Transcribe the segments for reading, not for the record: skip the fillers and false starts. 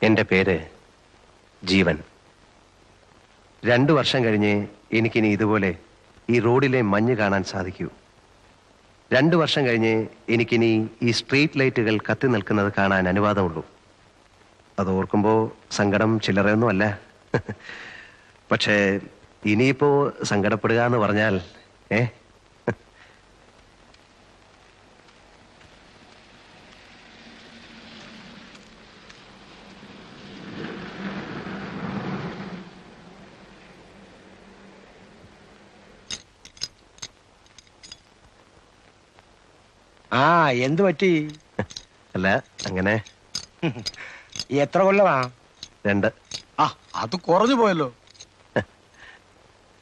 എൻ്റെ പേര് ജീവൻ. 2 വർഷം കഴിഞ്ഞ് എനിക്കിനി ഇതുപോലെ ഈ റോഡിലെ മഞ്ഞ് കാണാൻ സാധിക്കൂ. 2 വർഷം കഴിഞ്ഞ് എനിക്കിനി ഈ സ്ട്രീറ്റ് ലൈറ്റുകൾ കത്തി നിൽക്കുന്നത് കാണാൻ അനുവാദമുള്ളൂ. അത് ഓർക്കുമ്പോൾ സങ്കടം ചില്ലറയൊന്നുമല്ല. പക്ഷേ ഇനിയിപ്പോ സങ്കടപ്പെടുക എന്ന് പറഞ്ഞാൽ എന്തു പറ്റി? അല്ല, അങ്ങനെ. എത്ര കൊല്ലമാ? 2. അത് കുറഞ്ഞു പോയല്ലോ.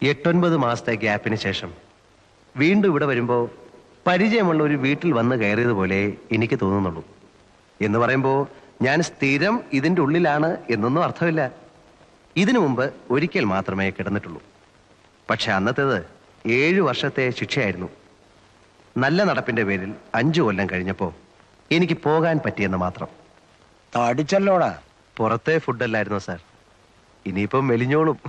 8-9 മാസത്തെ ഗ്യാപ്പിന് ശേഷം വീണ്ടും ഇവിടെ വരുമ്പോ പരിചയമുള്ള ഒരു വീട്ടിൽ വന്ന് കയറിയതുപോലെ എനിക്ക് തോന്നുന്നുള്ളൂ. എന്ന് പറയുമ്പോ ഞാൻ സ്ഥിരം ഇതിന്റെ ഉള്ളിലാണ് എന്നൊന്നും അർത്ഥമില്ല. ഇതിനു മുമ്പ് ഒരിക്കൽ മാത്രമേ കിടന്നിട്ടുള്ളൂ. പക്ഷെ അന്നത്തേത് 7 വർഷത്തെ ശിക്ഷയായിരുന്നു. നല്ല നടപ്പിന്റെ പേരിൽ 5 കൊല്ലം കഴിഞ്ഞപ്പോ എനിക്ക് പോകാൻ പറ്റിയെന്ന് മാത്രം. തടിച്ചല്ലോടാ. പുറത്തെ ഫുഡല്ലായിരുന്നു സാർ. ഇനിയിപ്പം മെലിഞ്ഞോളും.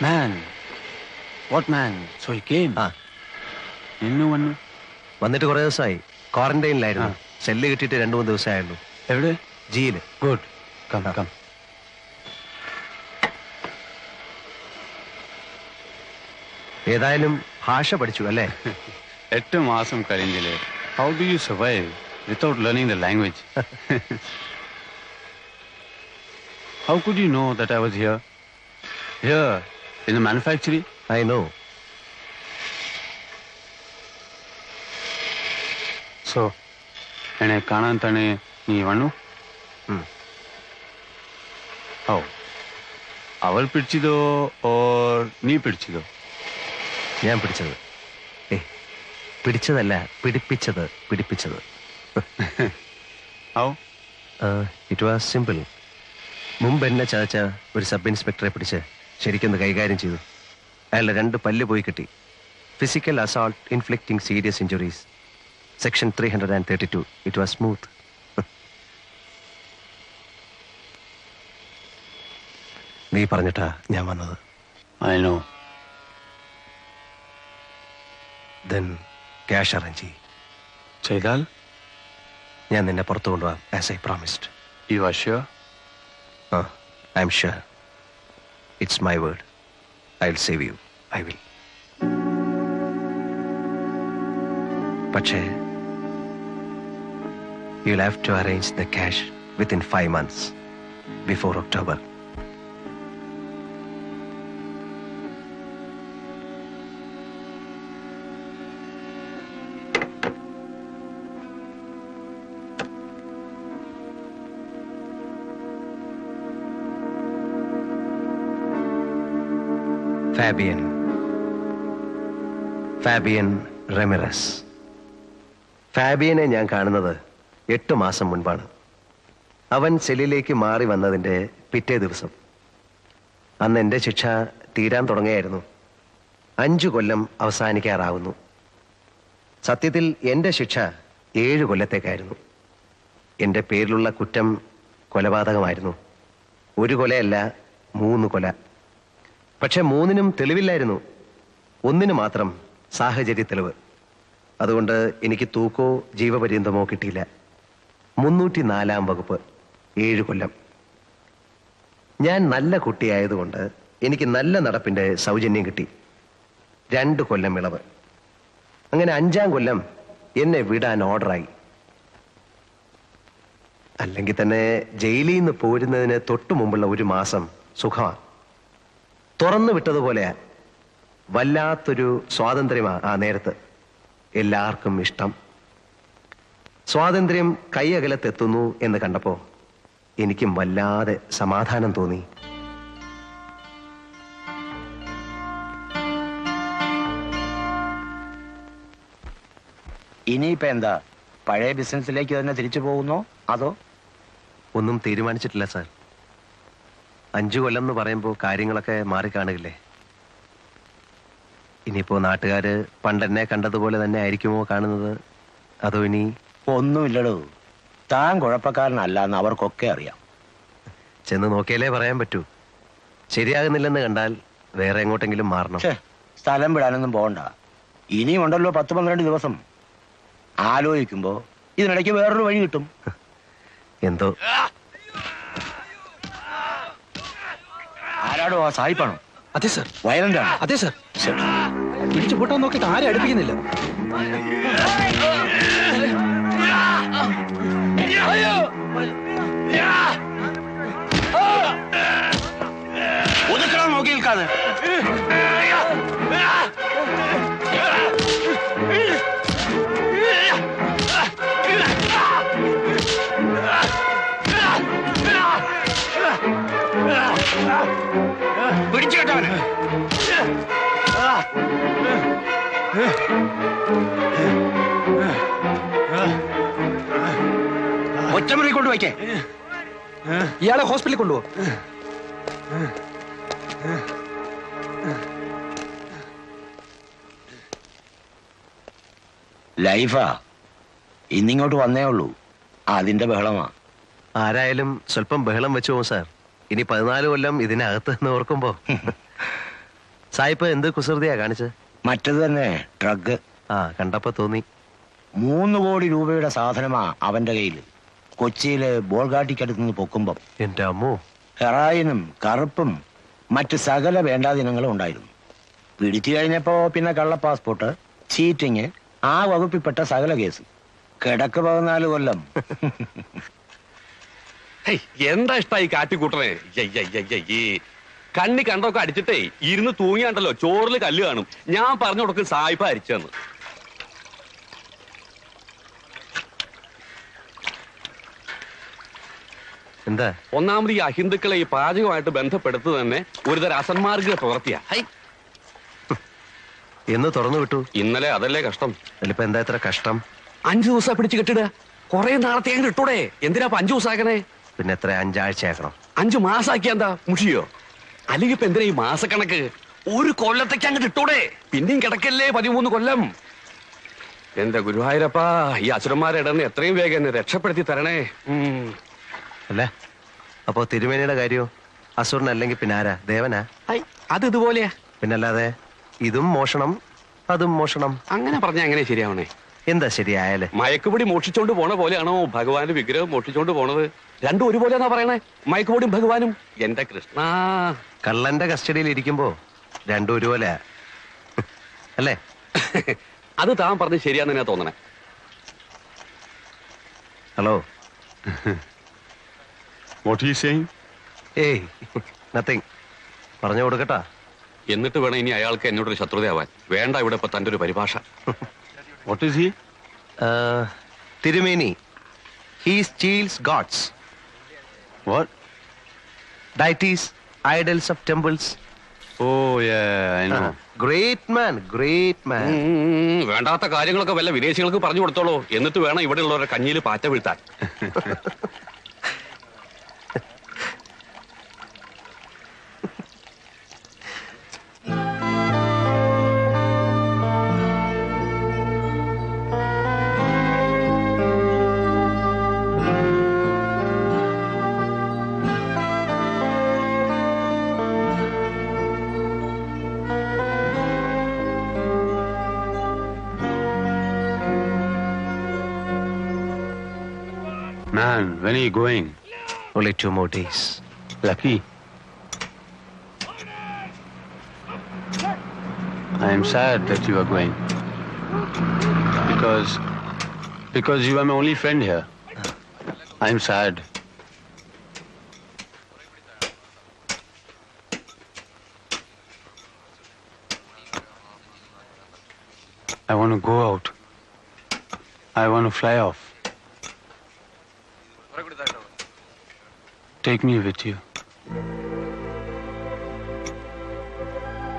Man. What man? So he came. ആ ഇന്നു വന്നു. വന്നിട്ട് കുറെ ദിവസമായി. ക്വാറന്റൈനിലായിരുന്നു. സെല്ല് കിട്ടിയിട്ട് 2-3 ദിവസമായുള്ളൂ. എവിടെ? ജിയില്. Good. Come, come. ഏതായാലും ഭാഷ പഠിച്ചു അല്ലേ? 8 മാസം കഴിഞ്ഞില്ലേ. How do you survive without learning the language? How could you know that I was here? Here, in the manufacturing? I know. So, എന്നെ കാണാൻ തന്നെ നീ വന്നു? ഓ, അവൾ പിടിച്ചതോ ഓർ നീ പിടിച്ചതോ? ഞാൻ പിടിച്ചത്. പിടിച്ചതല്ല, പിടിപ്പിച്ചത്. How? It was simple. മുമ്പ് എന്നെ ചതച്ച ഒരു സബ് ഇൻസ്പെക്ടറെ പിടിച്ച് ശരിക്കൊന്ന് കൈകാര്യം ചെയ്തു. അയാളുടെ 2 പല്ല് പോയി കിട്ടി. Physical assault inflicting serious injuries. Section 332. It was smooth. നീ പറഞ്ഞിട്ടാ ഞാൻ വന്നത്. I know. Then cash arrange ചെയ്യും. ചെയ്താൽ? ഞാൻ നിന്നെ പുറത്തു കൊണ്ടുപോകാം, as I promised. You are sure? I am sure. It's my word. I will save you. I will. പക്ഷേ you will have to arrange the cash within 5 months before October. Fabian Ramirez. ഫാബിയനെ ഞാൻ കാണുന്നത് 8 മാസം മുൻപാണ്. അവൻ സെല്ലിലേക്ക് മാറി വന്നതിൻ്റെ പിറ്റേ ദിവസം. അന്ന് എൻ്റെ ശിക്ഷ തീരാൻ തുടങ്ങിയായിരുന്നു. 5 കൊല്ലം അവസാനിക്കാറാവുന്നു. സത്യത്തിൽ എൻ്റെ ശിക്ഷ 7 കൊല്ലത്തേക്കായിരുന്നു. എൻ്റെ പേരിലുള്ള കുറ്റം കൊലപാതകമായിരുന്നു. 1 കൊലയല്ല, 3 കൊല. പക്ഷെ 3നും തെളിവില്ലായിരുന്നു. 1 മാത്രം സാഹചര്യ തെളിവ്. അതുകൊണ്ട് എനിക്ക് തൂക്കോ ജീവപര്യന്തമോ കിട്ടിയില്ല. 304-ാം വകുപ്പ്, 7 കൊല്ലം. ഞാൻ നല്ല കുട്ടിയായതുകൊണ്ട് എനിക്ക് നല്ല നടപ്പിന്റെ സൗജന്യം കിട്ടി. 2 കൊല്ലം ഇളവ്. അങ്ങനെ 5-ാം കൊല്ലം എന്നെ വിടാൻ ഓർഡറായി. അല്ലെങ്കിൽ തന്നെ ജയിലിൽ നിന്ന് പോരുന്നതിന് തൊട്ടു മുമ്പുള്ള 1 മാസം സുഖമാണ്. തുറന്നു വിട്ടതുപോലെയാ. വല്ലാത്തൊരു സ്വാതന്ത്ര്യമാ ആ നേരത്ത്. എല്ലാവർക്കും ഇഷ്ടം. സ്വാതന്ത്ര്യം കൈയകലത്തെത്തുന്നു എന്ന് കണ്ടപ്പോ എനിക്കും വല്ലാതെ സമാധാനം തോന്നി. ഇനിയിപ്പോ എന്താ, പഴയ ബിസിനസ്സിലേക്ക് തന്നെ തിരിച്ചു പോകുന്നോ അതോ? ഒന്നും തീരുമാനിച്ചിട്ടില്ല സാർ. 5 കൊല്ലം എന്ന് പറയുമ്പോൾ കാര്യങ്ങളൊക്കെ മാറിക്കാണുകില്ലേ. ഇനിയിപ്പോ നാട്ടുകാര് പണ്ടെന്നെ കണ്ടതുപോലെ തന്നെ ആയിരിക്കുമോ കാണുന്നത്, അതോ ഇനി? ഒന്നുമില്ലടോ, താൻ കുഴപ്പക്കാരനല്ല എന്ന് അവർക്കൊക്കെ അറിയാം. ചെന്ന് നോക്കിയാലേ പറയാൻ പറ്റൂ. ശരിയാകുന്നില്ലെന്ന് കണ്ടാൽ വേറെ എങ്ങോട്ടെങ്കിലും മാറണം. സ്ഥലം വിടാനൊന്നും പോകണ്ട. ഇനിയും ഉണ്ടല്ലോ 10-12 ദിവസം. ആലോചിക്കുമ്പോ ഇതിനിടയ്ക്ക് വേറൊരു വഴി കിട്ടും. എന്തോ. ആരാടോ ആ സായിപ്പാണോ? അതെ സർ. വയലന്റ് ആണ്? അതെ സർ. പിടിച്ചു പൊട്ടാൻ നോക്കിയിട്ട് ആരെ അടുപ്പിക്കുന്നില്ല. ഒതുക്കണം, നോക്കി നിൽക്കാതെ. പിടിച്ചു കേട്ടവന്. ഒറ്റമുറി കൊണ്ട് വയ്ക്കേ. ഇയാളെ ഹോസ്പിറ്റലിൽ കൊണ്ടുപോ. ലൈഫാ. ഇന്നിങ്ങോട്ട് വന്നേ ഉള്ളൂ, അതിന്റെ ബഹളമാ. ആരായാലും സ്വല്പം ബഹളം വെച്ചു പോകും സാർ. ഇനി 14 കൊല്ലം ഇതിനകത്ത് നിന്ന് ഓർക്കുമ്പോ. സായിപ്പ് എന്ത് കുസൃതിയാ കാണിച്ചത്? മറ്റത് തന്നെ ഡ്രഗ്. ആ, കണ്ടപ്പോ തോന്നി. 3 കോടി രൂപയുടെ സാധനമാ അവന്റെ കയ്യിൽ. കൊച്ചിയില് ബോൾഗാട്ടിക്കടുത്ത് നിന്ന് പൊക്കുമ്പം എന്റെ അമ്മോ. ഹെറായിനും കറുപ്പും മറ്റ് സകല വേണ്ടാദിനങ്ങളും ഉണ്ടായിരുന്നു. പിടിച്ചു കഴിഞ്ഞപ്പോ പിന്നെ കള്ള പാസ്പോർട്ട്, ചീറ്റിങ്, ആ വകുപ്പിൽപ്പെട്ട സകല കേസ്. കിടക്ക് 14 കൊല്ലം. എന്താ ഇഷ്ടായി കാട്ടിക്കൂട്ടണേ? കണ്ണി കണ്ടൊക്കെ അടിച്ചിട്ടേ ഇരുന്ന് തൂങ്ങിയാണ്ടല്ലോ ചോറിൽ കല്ല് കാണും. ഞാൻ പറഞ്ഞു കൊടുക്കും സായിപ്പ അരിച്ചെന്ന്. എന്താ? ഒന്നാമത് ഈ അഹിന്ദുക്കളെ ഈ പാചകമായിട്ട് ബന്ധപ്പെടുത്തു തന്നെ ഒരുതരം അസന്മാർഗ പ്രവൃത്തിയാ. എന്ന് തുറന്നു വിട്ടു. ഇന്നലെ അതല്ലേ കഷ്ടം. അതിലിപ്പോ എന്താ ഇത്ര കഷ്ടം? 5 ദിവസം പിടിച്ച് കെട്ടിടുക. കുറെ നാളത്തെ അങ്ങ് ഇട്ടൂടെ. എന്തിനാ 5 ദിവസം ആക്കണേ? പിന്നെ എത്ര 5 ആഴ്ചയാക്കണം? 5 മാസാക്കിയ എന്താ മുഷിയോ? അല്ലെങ്കിൽ ഇപ്പൊ എന്തിനാ ഈ മാസക്കണക്ക്? 1 കൊല്ലത്തേക്ക് അങ്ങോട്ട് ഇട്ടൂടെ. പിന്നെയും കിടക്കല്ലേ 13 കൊല്ലം. എന്റെ ഗുരുവായൂരപ്പാ, ഈ അസുരന്മാരെ ഇടന്ന് എത്രയും വേഗം എന്നെ രക്ഷപ്പെടുത്തി തരണേ. അല്ല, അപ്പോ തിരുമേനിയുടെ കാര്യോ? അസുരനല്ലെങ്കിൽ പിന്നെ ആരാ? ദേവനാ? അത് ഇതുപോലെയാ. പിന്നല്ലാതെ ഇതും മോഷണം അതും മോഷണം. അങ്ങനെ പറഞ്ഞാ എങ്ങനെ ശരിയാവണേ? എന്താ ശരിയായാലേ? മയക്കുപൊടി മോഷിച്ചോണ്ട് പോണ പോലെയാണോ ഭഗവാന്റെ വിഗ്രഹം മോഷിച്ചോണ്ട് പോണത്? രണ്ടും ഒരുപോലെയാണോ പറയണേ? മയക്കുപൊടിയും ഭഗവാനും. എന്റെ കൃഷ്ണ, കള്ളന്റെ കസ്റ്റഡിയിൽ ഇരിക്കുമ്പോ രണ്ടും ഒരുപോലെ അല്ലേ? അത് താൻ പറഞ്ഞ് ശരിയാന്ന് ഞാൻ തോന്നണേ. Hello. What are you saying? ഏയ്, നത്തിങ്. പറഞ്ഞു കൊടുക്കട്ടാ. എന്നിട്ട് വേണം ഇനി അയാൾക്ക് എന്നോടൊരു ശത്രുതയാവാൻ. വേണ്ട ഇവിടെ ഇപ്പൊ തന്റെ ഒരു പരിഭാഷ. What is he? തിരുമേനി, he steals gods. What? Deities, idols of temples. Oh, yeah, I know. Great man, great man. വേണ്ടാത്ത കാര്യങ്ങളൊക്കെ വല്ല വിദേശികൾക്ക് പറഞ്ഞു കൊടുത്തോളൂ. എന്നിട്ട് വേണം ഇവിടെ ഉള്ളവരുടെ കഞ്ഞിയിൽ പാറ്റ വീഴ്ത്താൻ. Man, when are you going? Only 2 more days. Lucky. I am sad that you are going. Because you are my only friend here. I am sad. I want to go out. I want to fly off. Take me with you.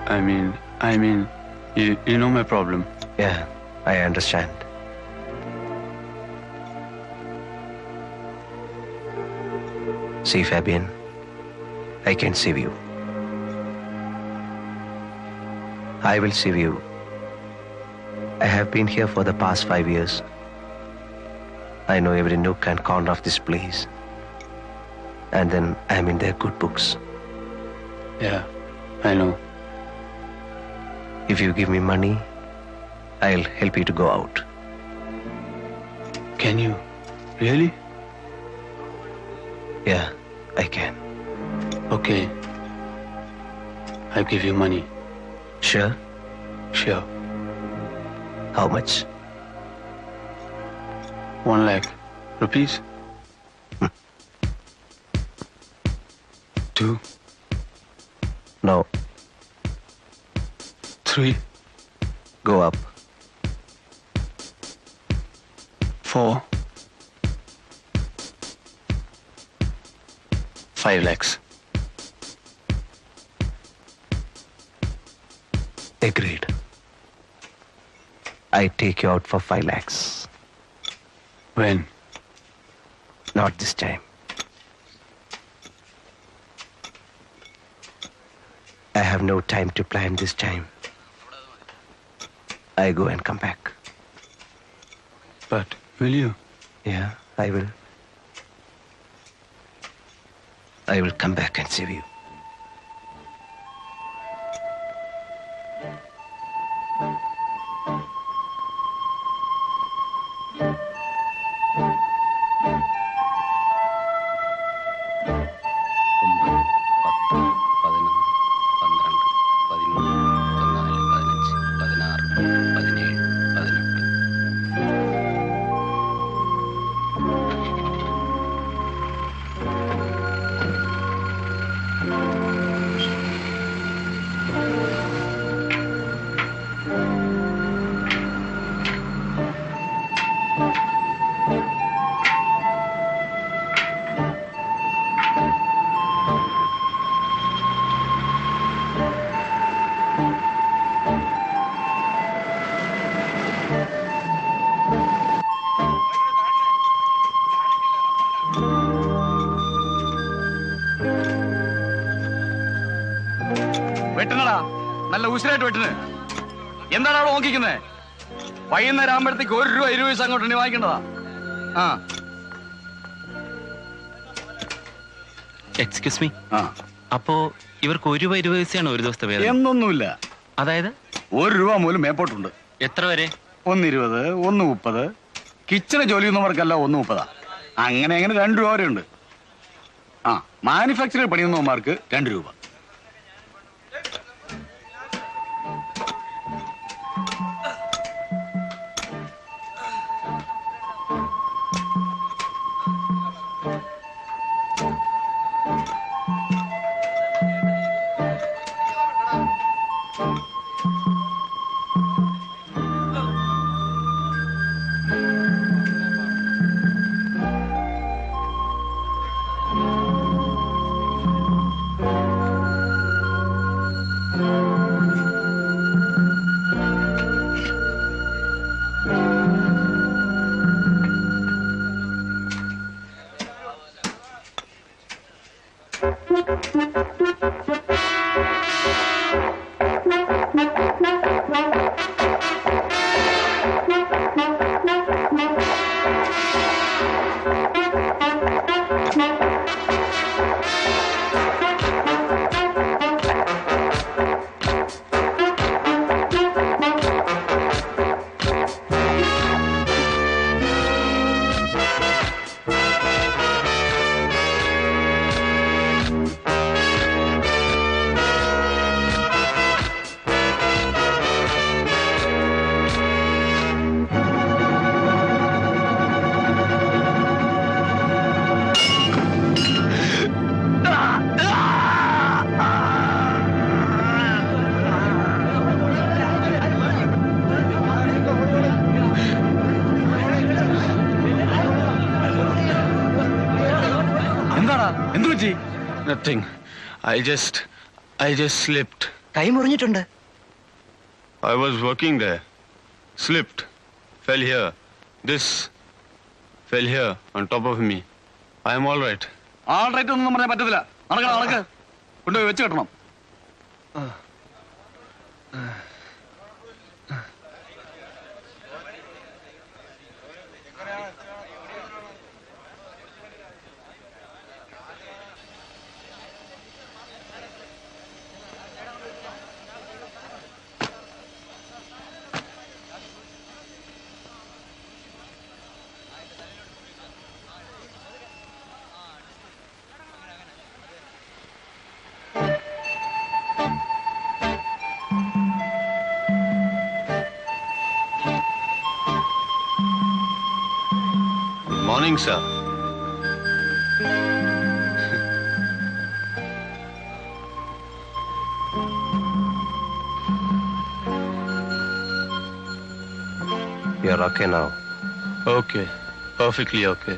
I mean, you know my problem. Yeah, I understand. See, Fabian, I can save you. I will save you. I have been here for the past 5 years. I know every nook and corner of this place. And then I'm in their good books. Yeah, I know. If you give me money, I'll help you to go out. Can you? Really? Yeah, I can. Okay. I'll give you money. Sure? Sure. How much? 1 lakh rupees. 2, No. 3, Go up. 4, 5 lakhs. Agreed. I take you out for 5 lakhs. When? Not this time. I have no time to plan this time. I go and come back. But will you? Yeah, I will. I will come back and save you. വെട്ടണടാ, നല്ല ഉശിരായിട്ട് വെട്ടണ്. എന്താണ് അവിടെ നോക്കിക്കുന്നേ? വൈകുന്നേരം ആകുമ്പോഴത്തേക്ക് 1 രൂപ 20 പൈസ അങ്ങോട്ട് വാങ്ങിക്കേണ്ടതാ. ആ excuse me, ആ അപ്പോ ഇവർക്ക് 1 രൂപ 20 പൈസയാണ് ഒരു ദിവസത്തെ വേതനം? എന്നൊന്നുമില്ല. അതായത് 1 രൂപ മൂലം മേപ്പോട്ടുണ്ട്. എത്ര വരെ? 1.20, 1.30. കിച്ചണ് ജോലി ചെയ്യുന്നവർക്കല്ല 1.30. അങ്ങനെ 2 രൂപ വരെ ഉണ്ട്. ആ മാനുഫാക്ചറിൽ പണിയുന്നവന്മാർക്ക് 2 രൂപ. Nothing. I just slipped. കൈ മുറിഞ്ഞിട്ടുണ്ട്. I was working there. Slipped. Fell here. This fell here on top of me. I am all right. All right ഒന്നും പറയാൻ പറ്റത്തില്ല. നടക്ക് കൊണ്ടുപോയി വെച്ച് കെട്ടണം. Morning, sir. You're okay now. Okay. Perfectly okay.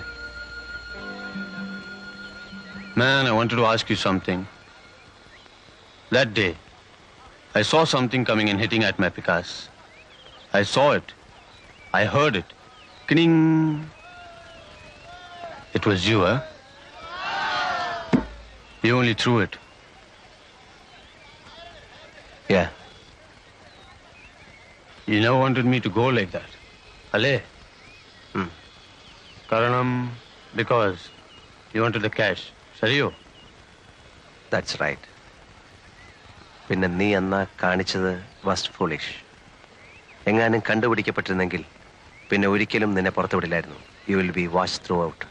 Man, I wanted to ask you something. That day, I saw something coming and hitting at my Picasso. I saw it. I heard it. Kning. It was you, huh? You only threw it. Yeah. You never wanted me to go like that. Ale? Karanam, because you wanted the cash. Sariyo? That's right. പിന്നെ നീ അന്ന് കാണിച്ചത് was foolish. എങ്ങാനും കണ്ടുപിടിക്കപ്പെട്ടിരുന്നെങ്കിൽ പിന്നെ ഒരിക്കലും നിന്നെ പുറത്തു വിടില്ലായിരുന്നു. You will be watch throughout.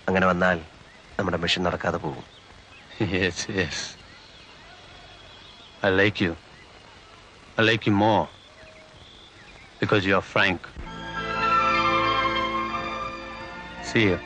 അങ്ങനെ വന്നാൽ നമ്മുടെ മിഷൻ നടക്കാതെ പോകും. Yes, yes. I like you. I like you more. Because you are frank. See you.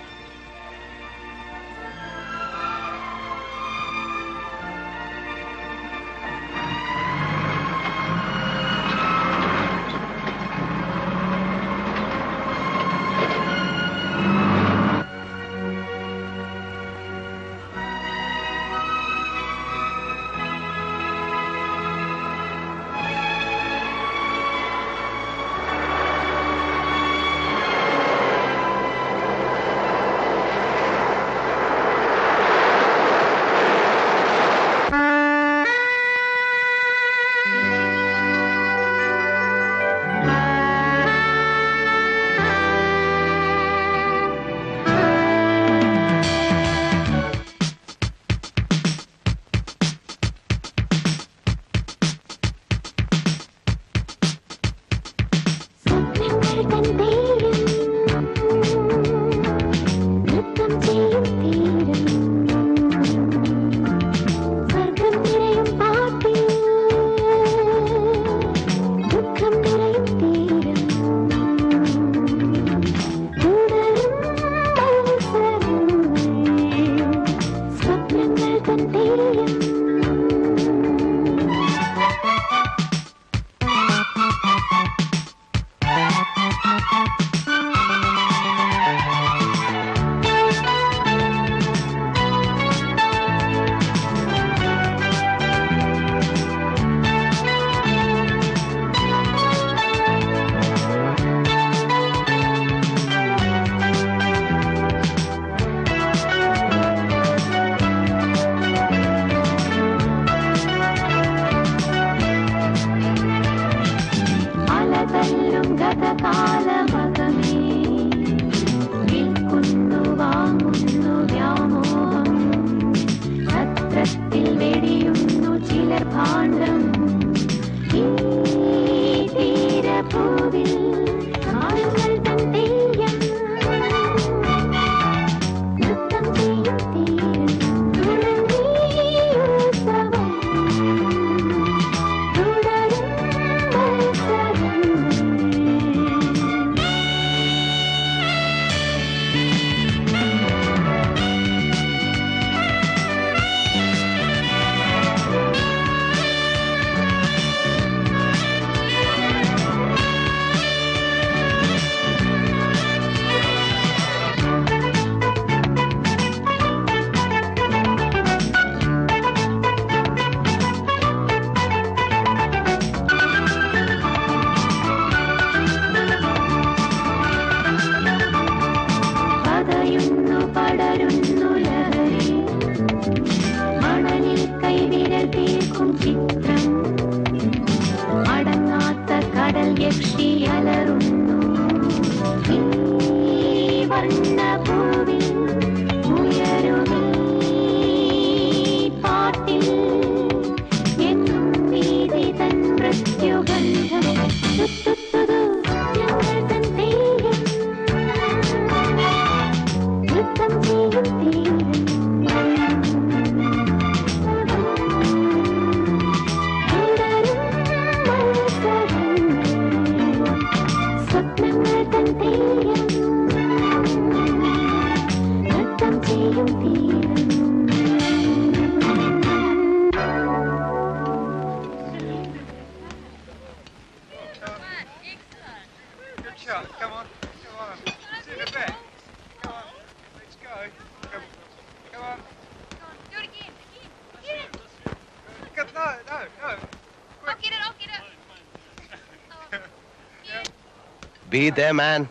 Be there, man.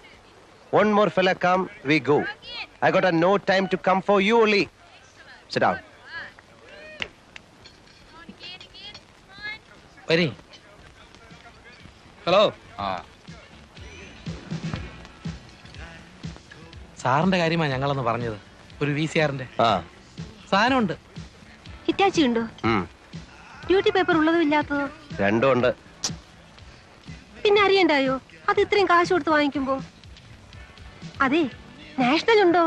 One more fella come, we go. I got no time to come for you only. Sit down. വരി. Hello. സാറിന്റെ കാര്യമാണ് ഞങ്ങളൊന്ന് പറഞ്ഞത്. ഒരു VCRന്റെ സാധനമുണ്ട്. Hitachi ഉണ്ടോ? Duty paper ഉള്ളതും ഇല്ലാത്തതോ? രണ്ടും ഉണ്ട്. പിന്നെ അറിയണ്ടായോ അത് ഇത്രയും കാശ് കൊടുത്ത് വാങ്ങിക്കുമ്പോ? അതെ, നാഷണൽ ഉണ്ടോ?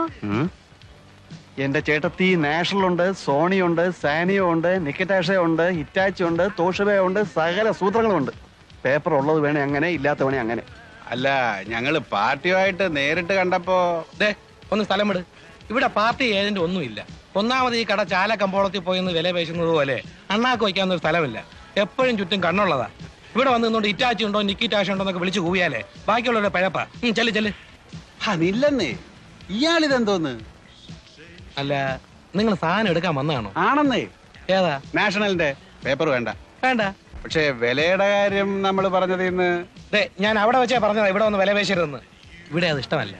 എന്റെ ചേട്ടത്തി നാഷണൽ ഉണ്ട്, സോണി ഉണ്ട്, സാനിയോ ഉണ്ട്, നിക്കറ്റാഷ ഉണ്ട്, ഹിറ്റാച്ചി ഉണ്ട്, തോഷബ ഉണ്ട്, സകല സൂത്രങ്ങളും ഉണ്ട്. പേപ്പർ ഉള്ളത് വേണേ അങ്ങനെ, ഇല്ലാത്ത വേണേ അങ്ങനെ. അല്ല, ഞങ്ങള് പാർട്ടിയുമായിട്ട് നേരിട്ട് കണ്ടപ്പോ ഒന്ന് സ്ഥലം വിട്. ഇവിടെ പാർട്ടി ഏജന്റ് ഒന്നുമില്ല. ഒന്നാമത് ഈ കട ചാല കമ്പോളത്തിൽ പോയി വില പേശുന്നത് പോലെ അണ്ണാക്ക് വയ്ക്കാവുന്ന ഒരു സ്ഥലമില്ല. എപ്പോഴും ചുറ്റും കണ്ണുള്ളതാ. ഇവിടെ വന്ന് നിന്നോണ്ട് ഇറ്റാച്ചി ഉണ്ടോ നിക്കിറ്റാഷ ഉണ്ടോ എന്നൊക്കെ വിളിച്ചു കൂവിയാലേ ബാക്കിയുള്ളവരുടെ പഴപ്പാ. ചെല്ല് ചെല്ല്. അതില്ലെന്നേ, ഇയാളിതെന്തോന്ന്? അല്ല, നിങ്ങൾ സാധനം എടുക്കാൻ വന്നതാണോ? ആണെന്നേ. ഏതാ? നാഷണലിന്റെ പേപ്പർ വേണ്ട. വേണ്ട. പക്ഷേ വിലയുടെ കാര്യം നമ്മൾ പറഞ്ഞത് ഇന്ന് ഞാൻ അവിടെ വെച്ചാ പറഞ്ഞതാ ഇവിടെ വന്ന് വില പേശരുതെന്ന്. ഇവിടെ അത് ഇഷ്ടമല്ല.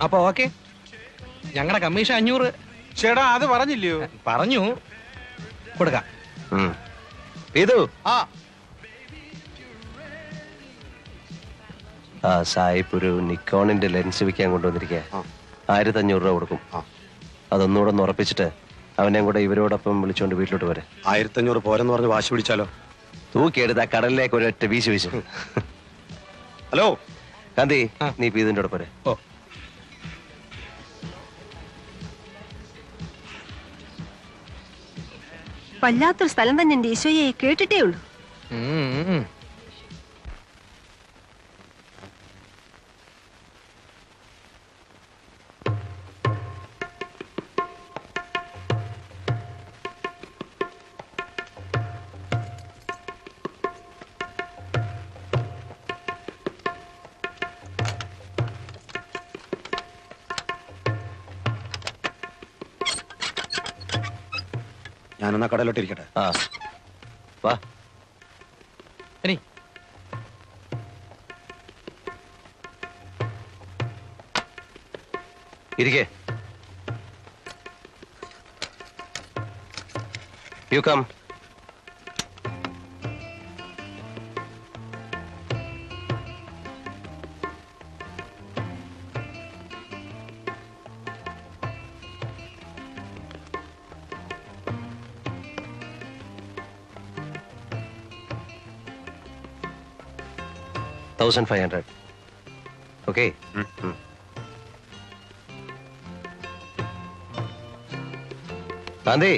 അപ്പൊ ഓക്കെ, ഞങ്ങളുടെ കമ്മീഷൻ 500. ചേട്ടാ അത് പറഞ്ഞില്ലയോ? പറഞ്ഞു, കൊടുക്കാം. ഇതു ആ സായിപ്പ് ഒരു നിക്കോണിന്റെ ലെൻസ് വിൽക്കാൻ കൊണ്ടുവന്നിരിക്കുക. 1500 രൂപ കൊടുക്കും. അതൊന്നുകൂടെ ഒന്ന് ഉറപ്പിച്ചിട്ട് അവനെ കൂടെ ഇവരോടൊപ്പം വിളിച്ചോണ്ട് വീട്ടിലോട്ട് വരെ. 1500 പോരെന്ന് പറഞ്ഞ് വാശി പിടിച്ചാലോ? തൂക്കിയെടുത്ത് ആ കടലിലേക്ക് ഒരൊറ്റ വീശി വീശു. ഹലോ കാന്തി, നീ ഇതിന്റെ കൂടെ പോരെ. ഓ, വല്ലാത്തൊരു സ്ഥലം തന്നെ എന്റെ ഈശോയെ, കേട്ടിട്ടേ ഉള്ളൂ. ഞാനൊന്നാ കടലോട്ടിരിക്കട്ടെ. വാ. ഇരിക്കേ. You come. $1,500. Okay. Gandhi,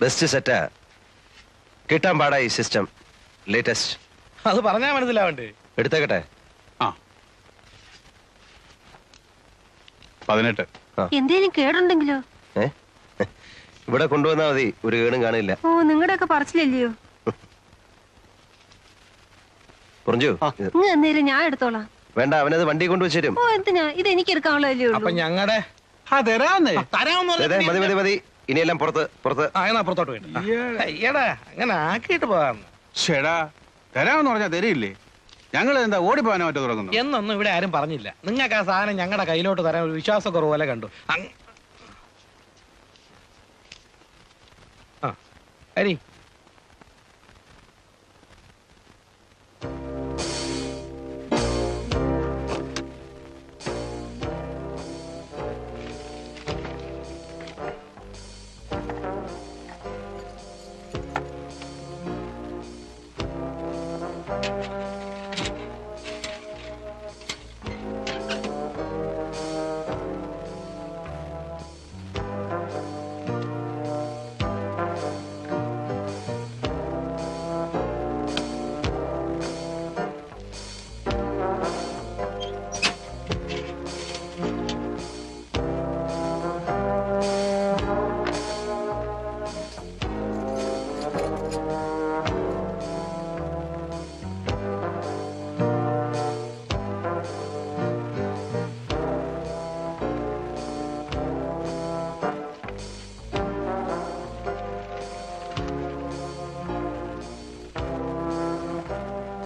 best സെറ്റാ. കിട്ടാൻ പാടാ ഈ സിസ്റ്റം. ലേറ്റസ്റ്റ്. അത് പറഞ്ഞാ മനസ്സിലാവണ്ടേ? എടുത്തേക്കട്ടെ. 18. എന്തേലും കേടുണ്ടെങ്കിലോ? ഇവിടെ കൊണ്ടുവന്നാ മതി, ഒരു കേടും കാണില്ല. ഓ, നിങ്ങളുടെ ഒക്കെ പറച്ചില്ലല്ലയോ? പറഞ്ഞു അന്നേരം ഞാൻ എടുത്തോളാം. വേണ്ട, അവനത് വണ്ടി കൊണ്ടുവച്ചേരും. ഓ, എന്തിനാ? ഇത് എനിക്ക് എടുക്കാനുള്ളതല്ലേ അപ്പൊ ഉള്ളൂ. ഞങ്ങളുടെ മതി മതി. ഇനിയെല്ലാം പുറത്ത് പുറത്ത്. പുറത്തോട്ട് വേണ്ട. അയ്യടാ, അങ്ങനെ ആക്കിയിട്ട് പോകാന്ന്. ചേടാ, തരാമെന്ന് പറഞ്ഞാ തരില്ലേ? ഞങ്ങൾ എന്താ ഓടിപ്പോകാനോ മറ്റോ തുടങ്ങുന്നു? എന്നൊന്നും ഇവിടെ ആരും പറഞ്ഞില്ല. നിങ്ങൾക്ക് ആ സാധനം ഞങ്ങളുടെ കയ്യിലോട്ട് തരാൻ ഒരു വിശ്വാസക്കുറവ് പോലെ കണ്ടു. Hari,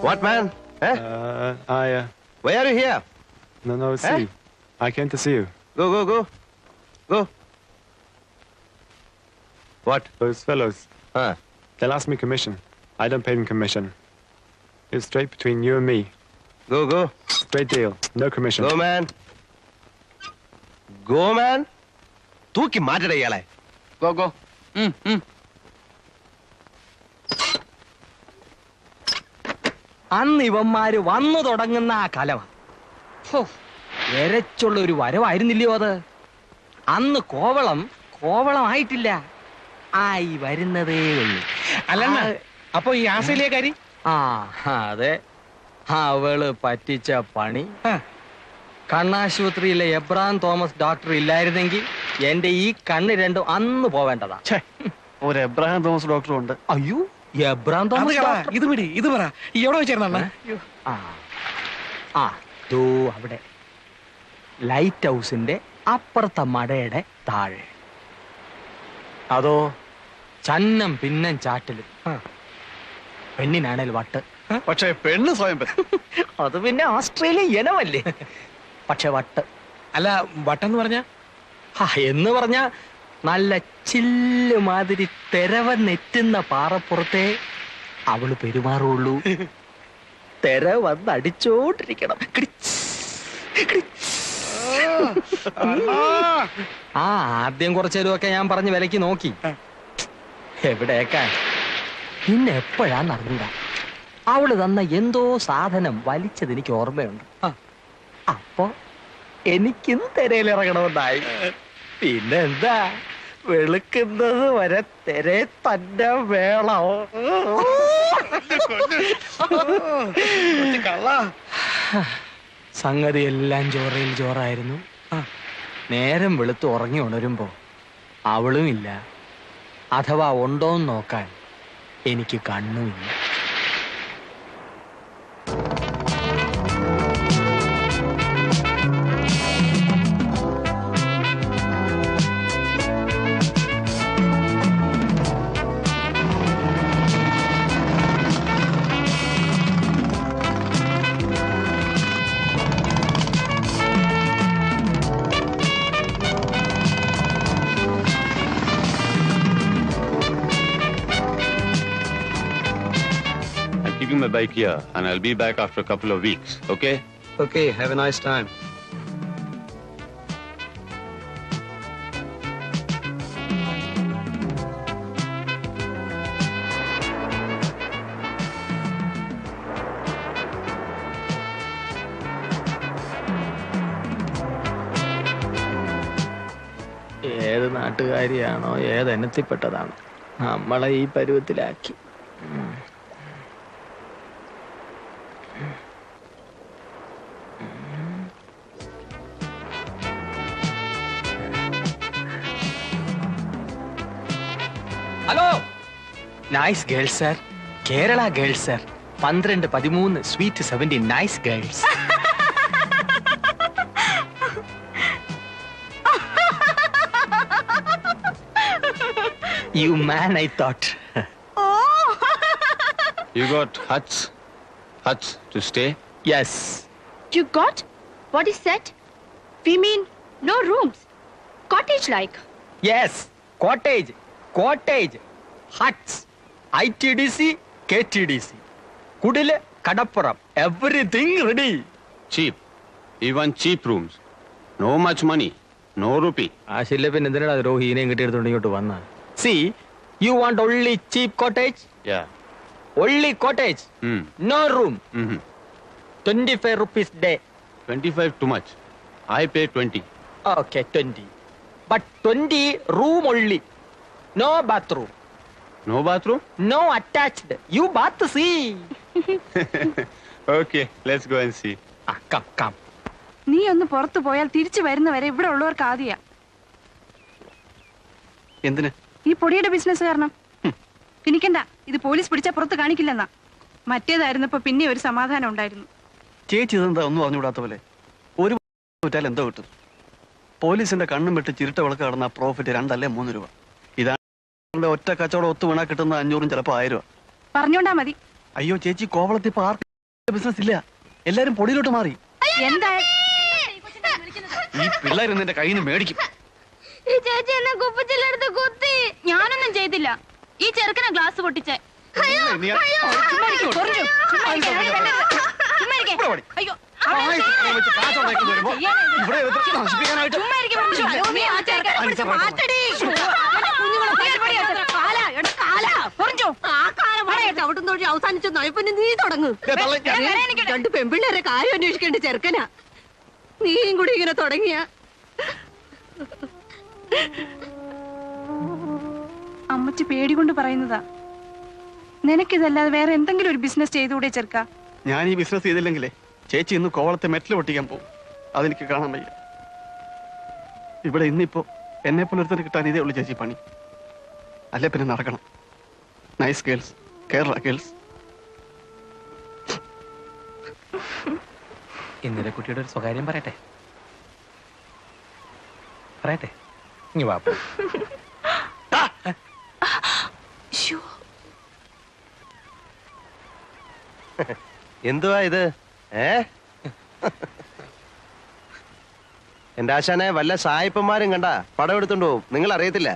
What, man? Eh? Why are you here? No, see. I came to see you. Go. What? Those fellows, Huh? they'll ask me commission. I don't pay them commission. It's straight between you and me. Go. Straight deal. No commission. Go, man. Go, man. തൂക്കി മാറ്റടേ ഇയാളെ. Go അന്ന് ഇവന്മാര് വന്നു തുടങ്ങുന്ന ആ കലവ വരച്ചുള്ള ഒരു വരവായിരുന്നില്ലയോ അത്? അന്ന് കോവളമായിട്ടില്ല, ആയി വരുന്നതേ ഉള്ളൂ. അല്ലെണ്ണ അപ്പൊ ഈ ആസയിലേക്കാരി ആ അതെ, അവള് പറ്റിച്ച പണി. കണ്ണാശുപത്രിയിലെ എബ്രാം തോമസ് ഡോക്ടർ ഇല്ലായിരുന്നെങ്കിൽ എന്റെ ഈ കണ്ണ് രണ്ടും അന്ന് പോവേണ്ടതാ. ഒരു എബ്രഹാം തോമസ് ഡോക്ടറും ഉണ്ട്. അയ്യോ, എബ്രാം തോമസ് ഡോക്ടർ? ഇത് പറ ഈ എവിടെ വെച്ചായിരുന്ന ദോ അവിടെ ലൈറ്റ് ഹൗസിന്റെ അപ്പുറത്തെ മടയുടെ താഴെ. അതോ ചന്നം പിന്നം ചാറ്റലും, പെണ്ണിനാണേൽ വട്ട്. പക്ഷേ പെണ്ണ് സ്വയം അത് പിന്നെ ഓസ്ട്രേലിയൻ ഇനമല്ലേ. പക്ഷെ വട്ട്. അല്ല വട്ടെന്ന് പറഞ്ഞ എന്ന് പറഞ്ഞ നല്ല ചില്ല് മാതിരി തെരവന്നെറ്റുന്ന പാറപ്പുറത്തെ അവള് പെരുമാറുള്ളൂ. തെര വന്നടിച്ചോണ്ടിരിക്കണം. ആദ്യം കുറച്ചേരുമൊക്കെ ഞാൻ പറഞ്ഞ് വിലക്ക് നോക്കി, എവിടേക്കാൻ. പിന്നെ എപ്പോഴാന്ന് അറിഞ്ഞൂടാ അവള് തന്ന എന്തോ സാധനം വലിച്ചത് എനിക്ക് ഓർമ്മയുണ്ട്. അപ്പൊ എനിക്കും തെരയിലിറങ്ങണമെന്നായി. പിന്നെ എന്താ, വെളുക്കുന്നത് വരെ തെരെ തന്നെ വേണം. സംഗതി എല്ലാം ചോറയിൽ ചോറായിരുന്നു. നേരം വെളുത്ത് ഉറങ്ങി ഉണരുമ്പോ അവളും ഇല്ല, അഥവാ ഉണ്ടോന്ന് നോക്കാൻ എനിക്ക് കണ്ണുമില്ല. Keeping my bike here, and I'll be back after a couple of weeks, okay? Okay, have a nice time. ഏത് നാട്ടുകാരിയാണോ ഏതെണ്ണത്തിൽപ്പെട്ടതാണ് നമ്മളെ ഈ പരുവത്തിലാക്കി. Hello, nice girls sir, Kerala girls sir, 12, 13, sweet 17, nice girls. You man, I thought. You got huts to stay? Yes. You got? What is that? We mean no rooms. Cottage like. Yes. Cottage. Huts. ITDC, KTDC. Kudile, Kadappuram. Everything ready. Cheap. Even cheap rooms. No much money. No rupee. ആശില്ലപ്പൻ എന്തിനാ രോഹിനെയും കിട്ടിയെടുത്തോണ്ട് ഇങ്ങോട്ട് വന്ന? See, you want only cheap cottage? Yeah. Only cottage. No room. 25 rupees day. 25 too much. I pay 20. Okay, 20. But 20 room only. No bathroom. No bathroom? No attached. You bath, see. Okay, let's go and see. Come. നീ ഒന്ന് പുറത്തു പോയാൽ തിരിച്ചു വരുന്നവരെ ഇവിടെ ഉള്ളവർക്ക് ആദ്യ. എന്തിന്? ഈ പൊടിയുടെ ബിസിനസ് കാരണം. എനിക്കെന്താ, ഇത് പോലീസ് പിടിച്ചാൽ പുറത്ത് കാണിക്കില്ലെന്നാ. മറ്റേതായിരുന്നപ്പോ പിന്നെ ഒരു സമാധാനം ഉണ്ടായിരുന്നു. ചേച്ചി ഇതെന്താ ഒന്നും അറിഞ്ഞുകൂടാത്ത പോലെ? ഒരു വിറ്റാൽ എന്തോ കിട്ടും? പോലീസിന്റെ കണ്ണും വിട്ട് ചിരുട്ട വിളക്ക് കടന്ന പ്രോഫിറ്റ് 2 അല്ലേ 3 രൂപ. ഇതാണ് ഒറ്റ കച്ചവടം ഒത്തു വീണാ കിട്ടുന്ന 500 ചിലപ്പോ 1000 രൂപ. പറഞ്ഞോണ്ടാ മതി. അയ്യോ ചേച്ചി, കോവളത്തിൽ ബിസിനസ് ഇല്ല, എല്ലാരും പൊടിയിലോട്ട് മാറി. എന്താ ഈ പിള്ളേർ നിന്റെ കയ്യിൽ നിന്ന് മേടിക്കും. ചേച്ചി എന്നെ കുപ്പിച്ചില്ലെടുത്ത് കുത്തി. ഞാനൊന്നും ചെയ്തില്ല. ഈ ചെറുക്കനെ ഗ്ലാസ് പൊട്ടിച്ചേ. അവസാനിച്ചു നയപ്പന്നെ നീ തുടങ്ങും. രണ്ട് പെൺപിള്ളേരെ കാര്യം അന്വേഷിക്കേണ്ട ചെറുക്കനാ. നീയും കൂടി ഇങ്ങനെ തുടങ്ങിയ. അമ്മച്ചി പേടികൊണ്ട് പറയുന്നതാ. നിനക്കിതല്ലാതെ വേറെ എന്തെങ്കിലും ഒരു ബിസിനസ് ചെയ്തുകൂടെ ചെറുക്ക? ഞാൻ ഈ ബിസിനസ് ചെയ്തില്ലെങ്കിലേ ചേച്ചി ഇന്ന് കോവളത്തെ മെറ്റൽ പൊട്ടിക്കാൻ പോകും. അതെനിക്ക് കാണാൻ വയ്യ. ഇവിടെ ഇന്നിപ്പോ എന്നെ പുലർത്തിന് കിട്ടാൻ ഇതേ ഉള്ളൂ ചേച്ചി പണി. അല്ലെ പിന്നെ നടക്കണം. Nice girls, Kerala girls. ഇന്നലെ കുട്ടിയുടെ ഒരു സ്വകാര്യം പറയട്ടെ. ഇനി വാ. എന്തുവാ ഇത്? എന്റെ ആശാനെ വല്ല സായിപ്പന്മാരും കണ്ട പടം എടുത്തോണ്ട് പോവും. നിങ്ങൾ അറിയത്തില്ല.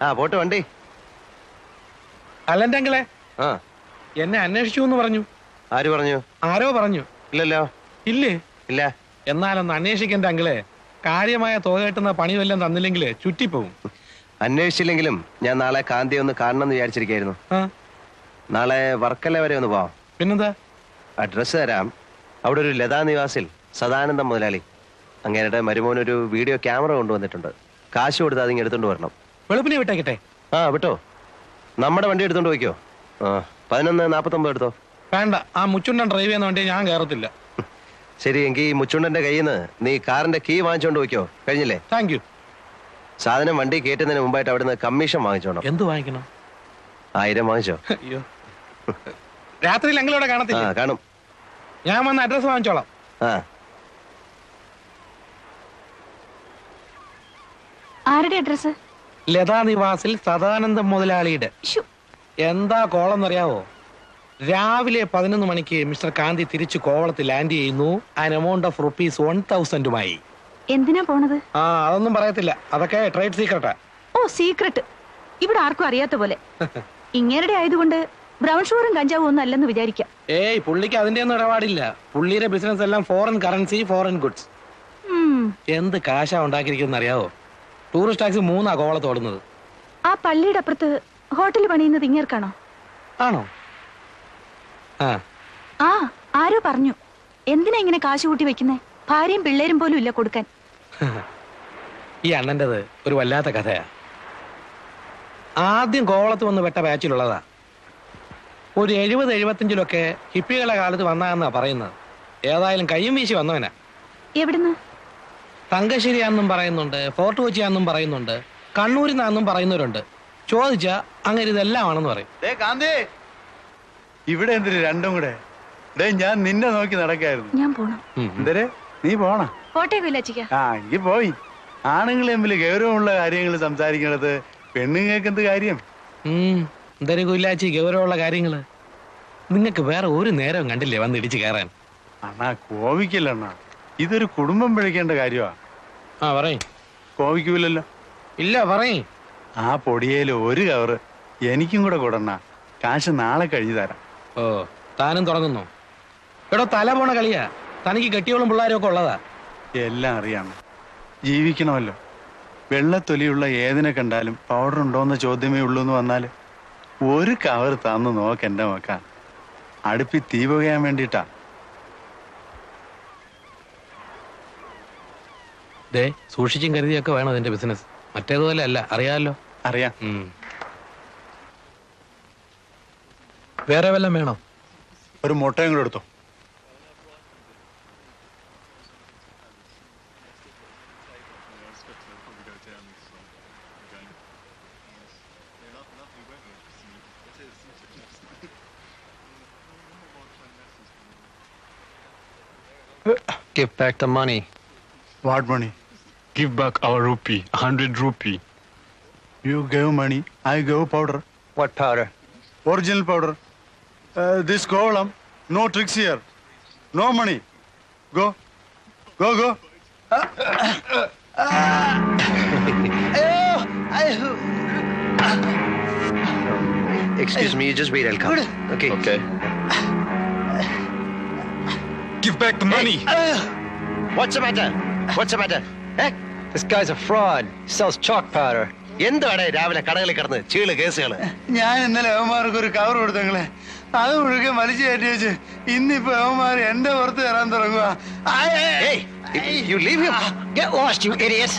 ആ പോട്ട് വണ്ടി. അല്ലെന്റെ അങ്കിളെ, ആ എന്നെ അന്വേഷിച്ചു എന്ന് പറഞ്ഞു. ആര് പറഞ്ഞു? ആരോ പറഞ്ഞു. ഇല്ലല്ലോ. ഇല്ലേ? ഇല്ല. എന്നാലൊന്ന് അന്വേഷിക്കണ്ട അങ്കിളെ. കാര്യമായ തുക കിട്ടുന്ന പണി വല്ലതും തന്നില്ലെങ്കിൽ ചുറ്റിപ്പോവും. അന്വേഷിച്ചില്ലെങ്കിലും ഞാൻ നാളെ കാന്തി ഒന്ന് കാണണം എന്ന് വിചാരിച്ചിരിക്കായിരുന്നു. നാളെ വർക്കല വരെ ഒന്ന് പോവാം. പിന്നെന്താ? അഡ്രസ് തരാം. അവിടെ ഒരു ലതാ നിവാസിൽ സദാനന്ദം മുതലാളി അങ്ങേരുടെ മരുമോനൊരു വീഡിയോ ക്യാമറ കൊണ്ടുവന്നിട്ടുണ്ട്. കാശ് കൊടുത്ത് അതിങ്ങ് എടുത്തോണ്ട് വരണം. വെളുപ്പിനെ വിട്ടേക്കട്ടെ? ആ വിട്ടോ. നമ്മുടെ വണ്ടി എടുത്തോണ്ട് പോയിക്കോ. 11:49 എടുത്തോ. വേണ്ട, ആ മുച്ചുണ്ടൻ ഡ്രൈവ് ചെയ്യുന്ന വണ്ടി ഞാൻ കയറത്തില്ല. ശരി, എങ്കിൽ മുച്ചുണ്ടന്റെ കയ്യിൽ നിന്ന് നീ കാറിന്റെ കീ വാങ്ങിച്ചോണ്ട് പോയിക്കോ. കഴിഞ്ഞില്ലേ? Thank you. സാധനം വണ്ടി കയറ്റുന്നതിന് മുമ്പായിട്ട് അവിടുന്ന് കമ്മീഷൻ വാങ്ങിച്ചോണം. എന്ത് വാങ്ങിക്കണം? 1000 വാങ്ങിച്ചോ. അയ്യോ, രാത്രിയിൽ എങ്കിലൂടെ കാണത്തില്ല. കാണും. ഞാൻ വന്ന് അഡ്രസ് വാങ്ങിച്ചോളാം. ആരുടെ അഡ്രസ്? ലതാ നിവാസിൽ സദാനന്ദം മുതലാളിയുടെ. എന്താ കോളം എന്നറിയാവോ? രാവിലെ 11 മണിക്ക് മിസ്റ്റർ കാന്തി തിരിച്ചു കോവളത്തിൽ ലാൻഡ് ചെയ്യുന്നു. ആൻ എമൗണ്ട് ഓഫ് ₹1000 എന്തിനാ പോണത്? അതൊന്നും പറയത്തില്ല. അതൊക്കെ ട്രേഡ് സീക്രട്ടാ. ഓ, സീക്രട്ട്. ഇവിടെ ആർക്കും അറിയാത്ത പോലെ. ഇങ്ങേരുടെ ആയതുകൊണ്ട് ബ്രൗൺ ഷുഗറും കഞ്ചാവും ഒന്നും അല്ലെന്ന് വിചാരിക്കാം. ഏയ്, പുള്ളിക്ക് അതിന്റെ ഒന്നും ഇടപാടില്ല. പുള്ളിയുടെ ബിസിനസ് എല്ലാം ഫോറിൻ കറൻസി, ഫോറിൻ ഗുഡ്സ്. എന്ത് കാശാ ഉണ്ടാക്കിയിരിക്കുന്ന അറിയാവോ? ടൂറിസ്റ്റ് ടാക്സി 3 കോവളത്ത് ഓടുന്നത്. ആ പള്ളിയുടെ അപ്പുറത്ത് ഹോട്ടൽ പണിയുന്നത് ഇങ്ങേർക്കാണോ? ആണോ? ആ, ആരോ പറഞ്ഞു. എന്തിനാ ഇങ്ങനെ കാശ് കൂട്ടി വെക്കുന്നേ? ഭാര്യയും പിള്ളേരും പോലും ഇല്ല കൊടുക്കാൻ. ഈ അണ്ണൻ്റെത് ഒരു വല്ലാത്ത കഥയാ. ആദ്യം കോവളത്ത് വന്ന് വെട്ട ബാച്ചിലുള്ളതാ. ഒരു 70-75 ഹിപ്പികളുടെ കാലത്ത് വന്നാന്നാ പറയുന്നത്. ഏതായാലും കയ്യും വീശി വന്നവനാ. എവിടുന്ന്? തങ്കശ്ശേരിയാന്നും പറയുന്നുണ്ട്, ഫോർട്ട് കൊച്ചിയാന്നും പറയുന്നുണ്ട്, കണ്ണൂരിന്നാന്നും പറയുന്നവരുണ്ട്. ചോദിച്ചാ അങ്ങനെ ഇതെല്ലാമാണെന്ന് പറയും. ഇവിടെ എന്തിന് രണ്ടും കൂടെ? ഞാൻ നിന്നെ നോക്കി നടക്കായിരുന്നു. ഞാൻ പോണം. എന്തരെ നീ പോണ? കോട്ടയം പോയി. ആണുങ്ങൾ തമ്മിൽ ഗൗരവമുള്ള കാര്യങ്ങൾ സംസാരിക്കണത് പെണ്ണുങ്ങൾക്ക് എന്ത് കാര്യം? എന്തൊരു കുല്ലാച്ചി ഗൗരവമുള്ള കാര്യങ്ങള്. നിങ്ങക്ക് വേറെ ഒരു നേരവും കണ്ടില്ലേ വന്ന് ഇടിച്ചു കയറാൻ? അണ്ണാ കോപിക്കല്ല അണ്ണാ, ഇതൊരു കുടുംബം പിഴക്കേണ്ട കാര്യമാ. പറയും. കോപിക്കൂലല്ലോ? ഇല്ല, പറയും. ആ പൊടിയേല് ഒരു കവറ് എനിക്കും കൂടെ കൊടുണ്ണ. കാശ് നാളെ കഴിഞ്ഞു തരാം. ഓ, താനും തുടങ്ങുന്നു. എടോ, തല പോണ കളിയാ. തനിക്ക് കെട്ടിയോളും പിള്ളേരും ഒക്കെ ഉള്ളതാ. എല്ലാം അറിയാം. ജീവിക്കണമല്ലോ. വെള്ളത്തൊലിയുള്ള ഏതിനെ കണ്ടാലും പൗഡർ ഉണ്ടോന്ന ചോദ്യമേ ഉള്ളൂ എന്ന് വന്നാല് ഒരു കവർ തന്നു നോക്കെന്റെ നോക്കാൻ. അടുപ്പി തീ പുകയാൻ വേണ്ടിട്ടാ. സൂക്ഷിച്ചും കരുതിയൊക്കെ വേണം അതിന്റെ ബിസിനസ്. മറ്റേതുപോലെ അല്ല, അറിയാമല്ലോ. അറിയാം. വേറെ വല്ലതും വേണോ? ഒരു മുട്ടയും കൂടെ എടുത്തോ. Give back the money. What money? Give back our rupee, 100 rupee. You gave money, I gave powder. What powder? Original powder. This kovalam, No tricks here. No money. Go. Go, go. Excuse me, you just wait, I'll come. Okay. Okay. Give back the money. What's the matter? What's the matter? Eh? This guy's a fraud. He sells chalk powder. എന്താണ് രാവിലെ കടകളിൽ കിടന്ന് ചീള് കേസുകള്? ഞാൻ ഇന്നലെ അവന്മാർക്ക് ഒരു cover കൊടുത്തങ്ങളെ, അത് മുഴുക്കെ വലിച്ചു കയറ്റി വെച്ച് ഇന്നിപ്പോ അവന്മാർ എന്റെ പുറത്ത് കയറാൻ തുടങ്ങുക. Hey, you leave him. Get lost, you idiot.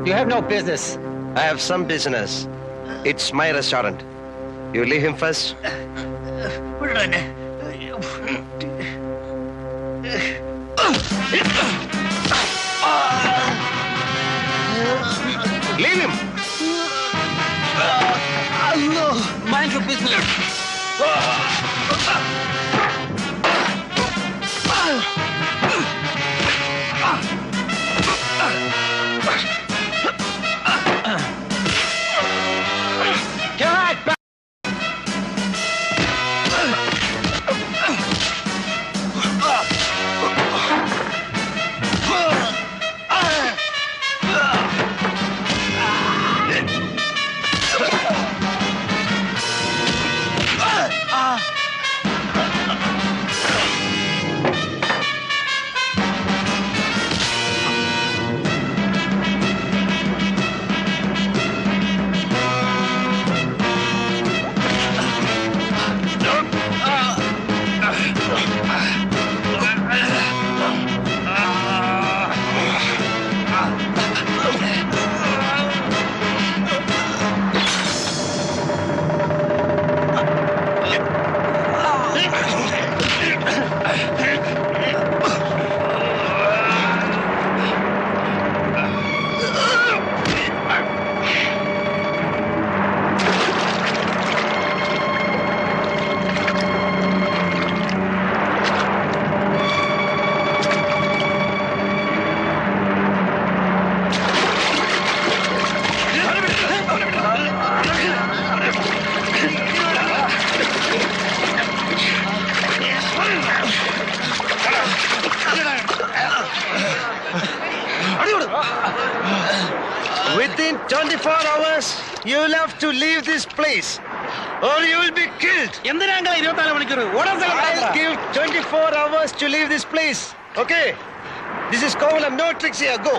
You have no business. I have some business. It's my restaurant. You leave him first. Leave him. Mind your business. Within 24 hours, you'll have to leave this place, or you will be killed. I'll give 24 hours to leave this place. Okay? This is Kovalam. No tricks here. Go.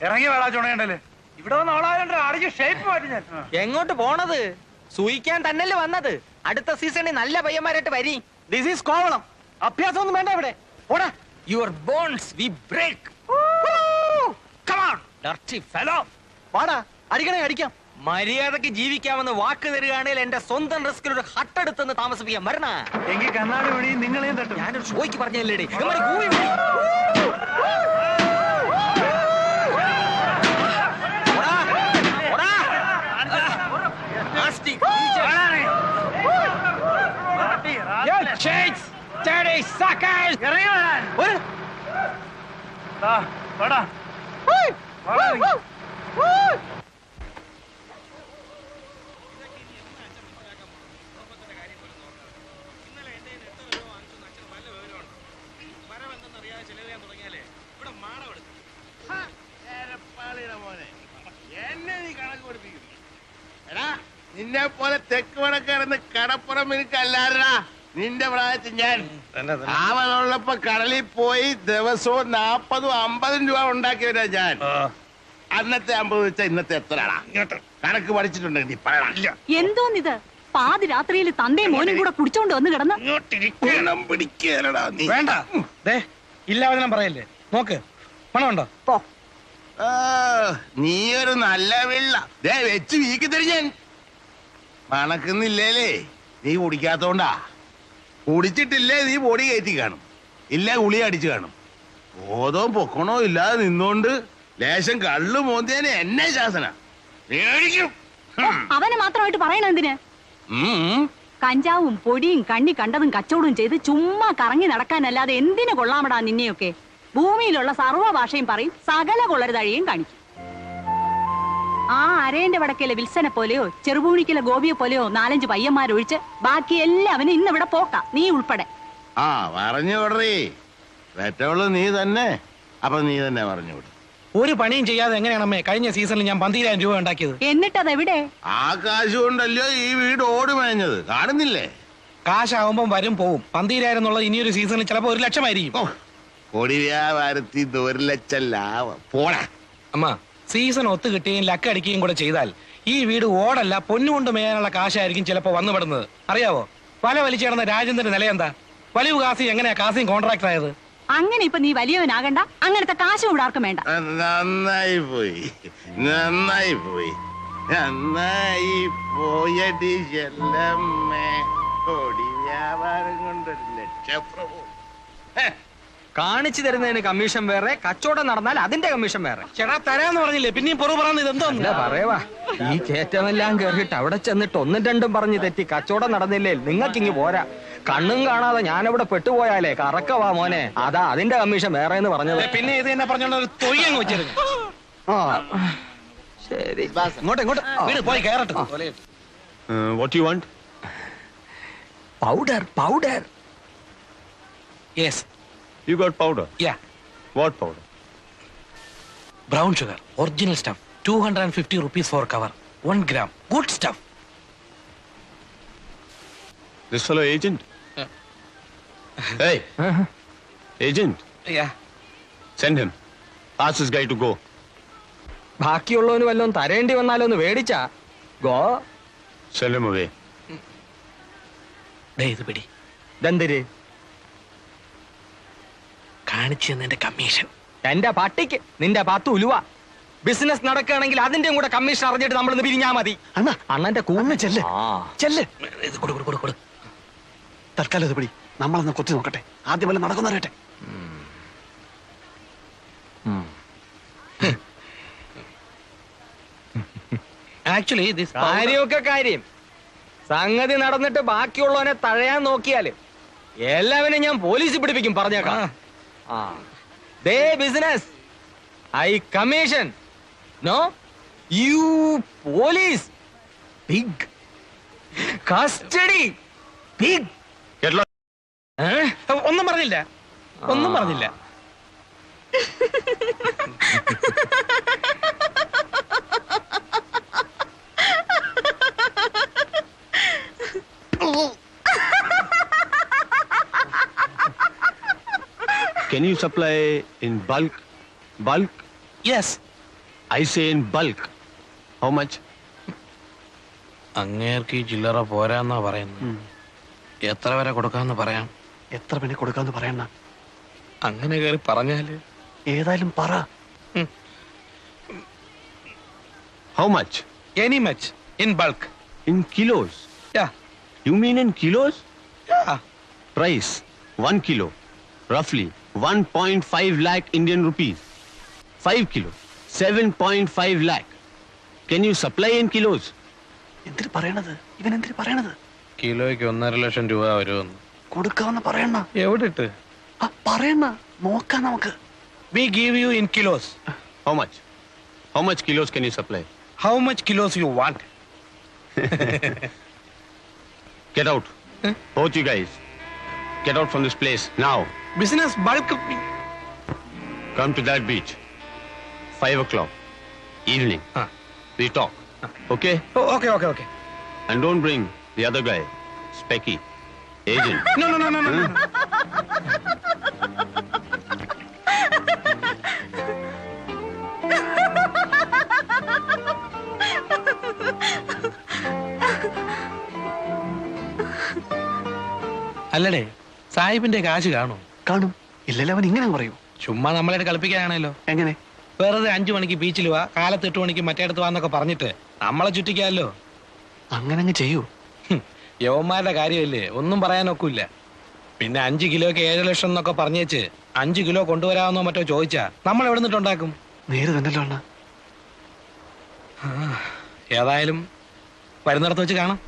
ഇറങ്ങി വേളാ ചുണയുണ്ടല്ലേ, ഇവിടെ വന്ന് ഓളായോണ്ട് അടിച്ച് shape മാറ്റി ഞാൻ. എങ്ങോട്ട് പോണത്? സൂയിക്കാൻ തന്നെയല്ലേ വന്നത്. അടുത്ത സീസണിൽ നല്ല പയ്യന്മാരായിട്ട് വരി. This is Kovalam. അഭ്യാസം ഒന്നും വേണ്ട ഇവിടെ. ഓടാ. Your bones we break. Come on dirty fellow. വാടാ, അടിക്കണേ അടിക്കാം. മര്യാദക്ക് ജീവിക്കാമെന്ന് വാക്ക് തരികയാണെങ്കിൽ എന്റെ സ്വന്തം റിസ്കിൽ ഒരു ഹട്ടെടുത്തെന്ന് താമസിപ്പിക്കാൻ വരണ. എങ്കിൽ കണ്ണാടി വഴി നിങ്ങളെയും തട്ടും. ഞാനൊരു ഷോയ്ക്ക് പറഞ്ഞല്ലേടി. നിന്നെ പോലെ തെക്ക് വടക്കാരെന്ന് കടപ്പുറം എനിക്കല്ലാരടാ. നിന്റെ പ്രായത്തിൽ ഞാൻ അവനുള്ളപ്പോ കടലിൽ പോയി ദിവസവും 40 50 രൂപ ഉണ്ടാക്കിയവരാ ഞാൻ. അന്നത്തെ 50 വെച്ചാൽ ഇന്നത്തെ എത്രയാടാ? കണക്ക് പഠിച്ചിട്ടുണ്ടെങ്കിൽ നീ പറയണ. എന്തോന്നിത്? പാതിരാത്രിയിൽ തന്തയും മോനും കൂടെ കുടിച്ചോണ്ട് വന്ന് കിടന്ന് പിടിക്കലടാ നീ. വേണ്ട, ഇല്ലാവചനം പറയല്ലേ. നോക്ക്, പണമുണ്ടോ? നീ ഒരു നല്ല വെള്ള വെച്ച് വീക്കി തരിഞ്ഞാൻ മണക്കുന്നില്ലേലേ. നീ കുടിക്കാത്തോണ്ടാ. കുടിച്ചിട്ടില്ലേ നീ പൊടി കയറ്റി കാണും, ഇല്ല ഗുളി അടിച്ചു കാണും. ബോധവും പൊക്കണോ ഇല്ലാതെ നിന്നോണ്ട് ലേശം കള്ളു മോന്തിയാനെ എന്നെ ശാസന മേടിക്കും. അവനെ മാത്രമായിട്ട് പറയണ എന്തിന്? കഞ്ചാവും പൊടിയും കണ്ണി കണ്ടതും കച്ചവടവും ചെയ്ത് ചുമ്മാ കറങ്ങി നടക്കാനല്ലാതെ എന്തിനു കൊള്ളാമടാ നിന്നെയൊക്കെ? ഭൂമിയിലുള്ള സർവ്വ ഭാഷയും പറയും, സകല കൊള്ളരുതഴിയും കാണിക്കും. ആ അരേന്റെ വടക്കേലെ വിൽസനെ പോലെയോ ചെറുപൂണിക്കലെ ഗോപിയെ പോലെയോ 4-5 പയ്യന്മാരൊഴിച്ച് ബാക്കി എല്ലാവനും ഇന്നിവിടെ പോക്ക, നീ ഉൾപ്പെടെ. ആ പറഞ്ഞു വിടറേ, പെറ്റവള് നീ തന്നെ. അപ്പൊ നീ തന്നെ പറഞ്ഞു വിടും. ഒരു പണിയും ചെയ്യാതെ എങ്ങനെയാണമ്മേ കഴിഞ്ഞ സീസണിൽ ഞാൻ 12,000 രൂപ ഉണ്ടാക്കിയത്? എന്നിട്ടതെവിടെ? ആ കാശ് കൊണ്ടല്ലോ ഈ വീട് ഓടി മേഞ്ഞത്, കാണുന്നില്ലേ? കാശാവുമ്പം വരും പോവും. 12,000 എന്നുള്ളത് ഇനിയൊരു സീസണിൽ ചിലപ്പോ 1,00,000 ആയിരിക്കും. കൊടി വ്യാപാരത്തിൽ 1,00,000 ലാഭം പോടാ. അമ്മ, സീസൺ ഒത്തു കിട്ടുകയും ലക്ക് അടിക്കുകയും കൂടെ ചെയ്താൽ ഈ വീട് ഓടല്ല പൊന്നുകൊണ്ട് മേയാനുള്ള കാശായിരിക്കും ചിലപ്പോ വന്നുപെടുന്നത്. അറിയാവോ? വല വലിച്ചേർന്ന രാജേന്ദ്രന്റെ നില എന്താ? വലിയ കാസി എങ്ങനെയാ കാസിയും കോൺട്രാക്ടർ ആയത്? അങ്ങനെ ഇപ്പൊ നീ വലിയവനാകണ്ട, അങ്ങനത്തെ കാശും ഇവിടെ ആർക്കും വേണ്ട. നന്നായി പോയി, നന്നായി പോയി, നന്നായി പോയടി ചെല്ലമ്മേ. കൊടി വ്യാപാരം കൊണ്ടൊരു ലക്ഷപ്രഭു. കാണിച്ചു തരുന്നതിന് കമ്മീഷൻ വേറെ, കച്ചവടം നടന്നാൽ അതിന്റെ കമ്മീഷൻ വേറെ. ചേട്ടാ തരാന്ന് പറഞ്ഞില്ലേ, പിന്നെയും പുറു പറയുന്നത് ഇതെന്തോ പറയവാ. ഈ കയറ്റമെല്ലാം കേറിയിട്ട് അവിടെ ചെന്നിട്ട് 1-2 പറഞ്ഞ് തെറ്റി കച്ചവടം നടന്നില്ലേ നിങ്ങൾക്കിങ്ങി പോരാ. കണ്ണും കാണാതെ ഞാനിവിടെ പെട്ടുപോയാലേ കറക്കവാ മോനെ. അതാ അതിന്റെ കമ്മീഷൻ വേറെ എന്ന് പറഞ്ഞത്. പിന്നെ ഇത് തന്നെ പറഞ്ഞോണ്ട് ഒരു തൊയ്യങ്ങ് വെച്ചിരുന്നു. ശരി, വീട് പോയി കയറട്ടെ. What do you want? Powder. Yes. You got powder? Yeah. What powder? Brown sugar, original stuff. 250 rupees for cover. 1 gram. Good stuff. This fellow agent? Hey! Agent? Yeah. Send him. Ask this guy to go. ബാക്കിയുള്ളവന് വല്ലതും തരേണ്ടി വന്നാലോ ഒന്ന് മേടിച്ചാ go. Send him away. ഇത് പിടി. ദന്തര് കാണിച്ചു തന്നതിന്റെ commission. എന്റെ പട്ടിക്ക് നിന്റെ 10 ഉലുവ. ബിസിനസ് നടക്കുകയാണെങ്കിൽ അതിന്റെയും കൂടെ കമ്മീഷൻ അറിഞ്ഞിട്ട് നമ്മളിന്ന് പിരിഞ്ഞാ മതി. അണ്ണന്റെ കൂന്ന് ചെല്ല്. ഇത് കൊടു. തൽക്കാലം ഇത് പിടി, നമ്മളൊന്ന് കൊത്തി നോക്കട്ടെ. ആദ്യം വല്ല നടക്കുന്നറിയട്ടെ. ആക്ച്വലി കാര്യമൊക്കെ കാര്യം. സംഗതി നടന്നിട്ട് ബാക്കിയുള്ളവനെ തഴയാൻ നോക്കിയാല് എല്ലാവരും ഞാൻ പോലീസിൽ പിടിപ്പിക്കും, പറഞ്ഞേക്കാം. ദേ business, I commission, no you police. Big custody, big. ഒന്നും പറഞ്ഞില്ല. Can you supply in bulk? Bulk? Yes. I say in bulk. How much? അങ്ങേർക്ക് ഈ ചില്ലറ പോരാന്നാ പറയുന്നത്. എത്ര വരെ കൊടുക്കാന്ന് പറയാം. എത്ര പിന്നെ കൊടുക്കാന്ന് പറയണ? അങ്ങനെ കയറി പറഞ്ഞാല് ഏതായാലും പറ. How much? Any much. In bulk. In kilos? Yeah. You mean in kilos? Yeah. Price 1 kilo, roughly 1.5 lakh Indian rupees. 5 kilo, 7.5 lakh. Can you supply in kilos? എന്തിനു പറയണത്? ഇവൻ എന്തിനു പറയണത്? കിലോയ്ക്ക് 1.5 ലക്ഷം രൂപ വരുമെന്ന്. കൊടുക്കാന്ന് പറയണ. എവിടെ ഇട്ട് പറയണ, നോക്കാം നമുക്ക്. We give you in kilos. How much? How much kilos can you supply? How much kilos you want? Get out. Both you guys. Get out from this place now. Business bulk. Come to that beach. 5 o'clock. Evening. We talk. Okay? Oh, okay. And don't bring the other guy, Specky, agent. No. അല്ലടേ, സാഹിബിന്റെ കാശ് കാണും. കാണും. ഇല്ലല്ലോ, അവൻ ഇങ്ങനെ പറയൂ. ചുമ്മാ നമ്മളായിട്ട് കളിപ്പിക്കാനാണല്ലോ. എങ്ങനെ? വെറുതെ 5 മണിക്ക് ബീച്ചിൽ വാ, കാലത്ത് 8 മണിക്ക് മറ്റേടത്ത് വാന്നൊക്കെ പറഞ്ഞിട്ട് നമ്മളെ ചുറ്റിക്കാമല്ലോ. അങ്ങനെ അങ്ങ് ചെയ്യൂ. യവന്മാരുടെ കാര്യമല്ലേ, ഒന്നും പറയാനൊക്കില്ല. പിന്നെ 5 കിലോയ്ക്ക് 7 ലക്ഷം എന്നൊക്കെ പറഞ്ഞേച്ച് 5 കിലോ കൊണ്ടുവരാമെന്നോ മറ്റോ ചോദിച്ചാ നമ്മൾ എവിടെ നിന്നിട്ടുണ്ടാക്കും? നേര് തന്നെല്ലോ അണ്ണ. ഏതായാലും വരുന്നിടത്ത് വെച്ച് കാണാം.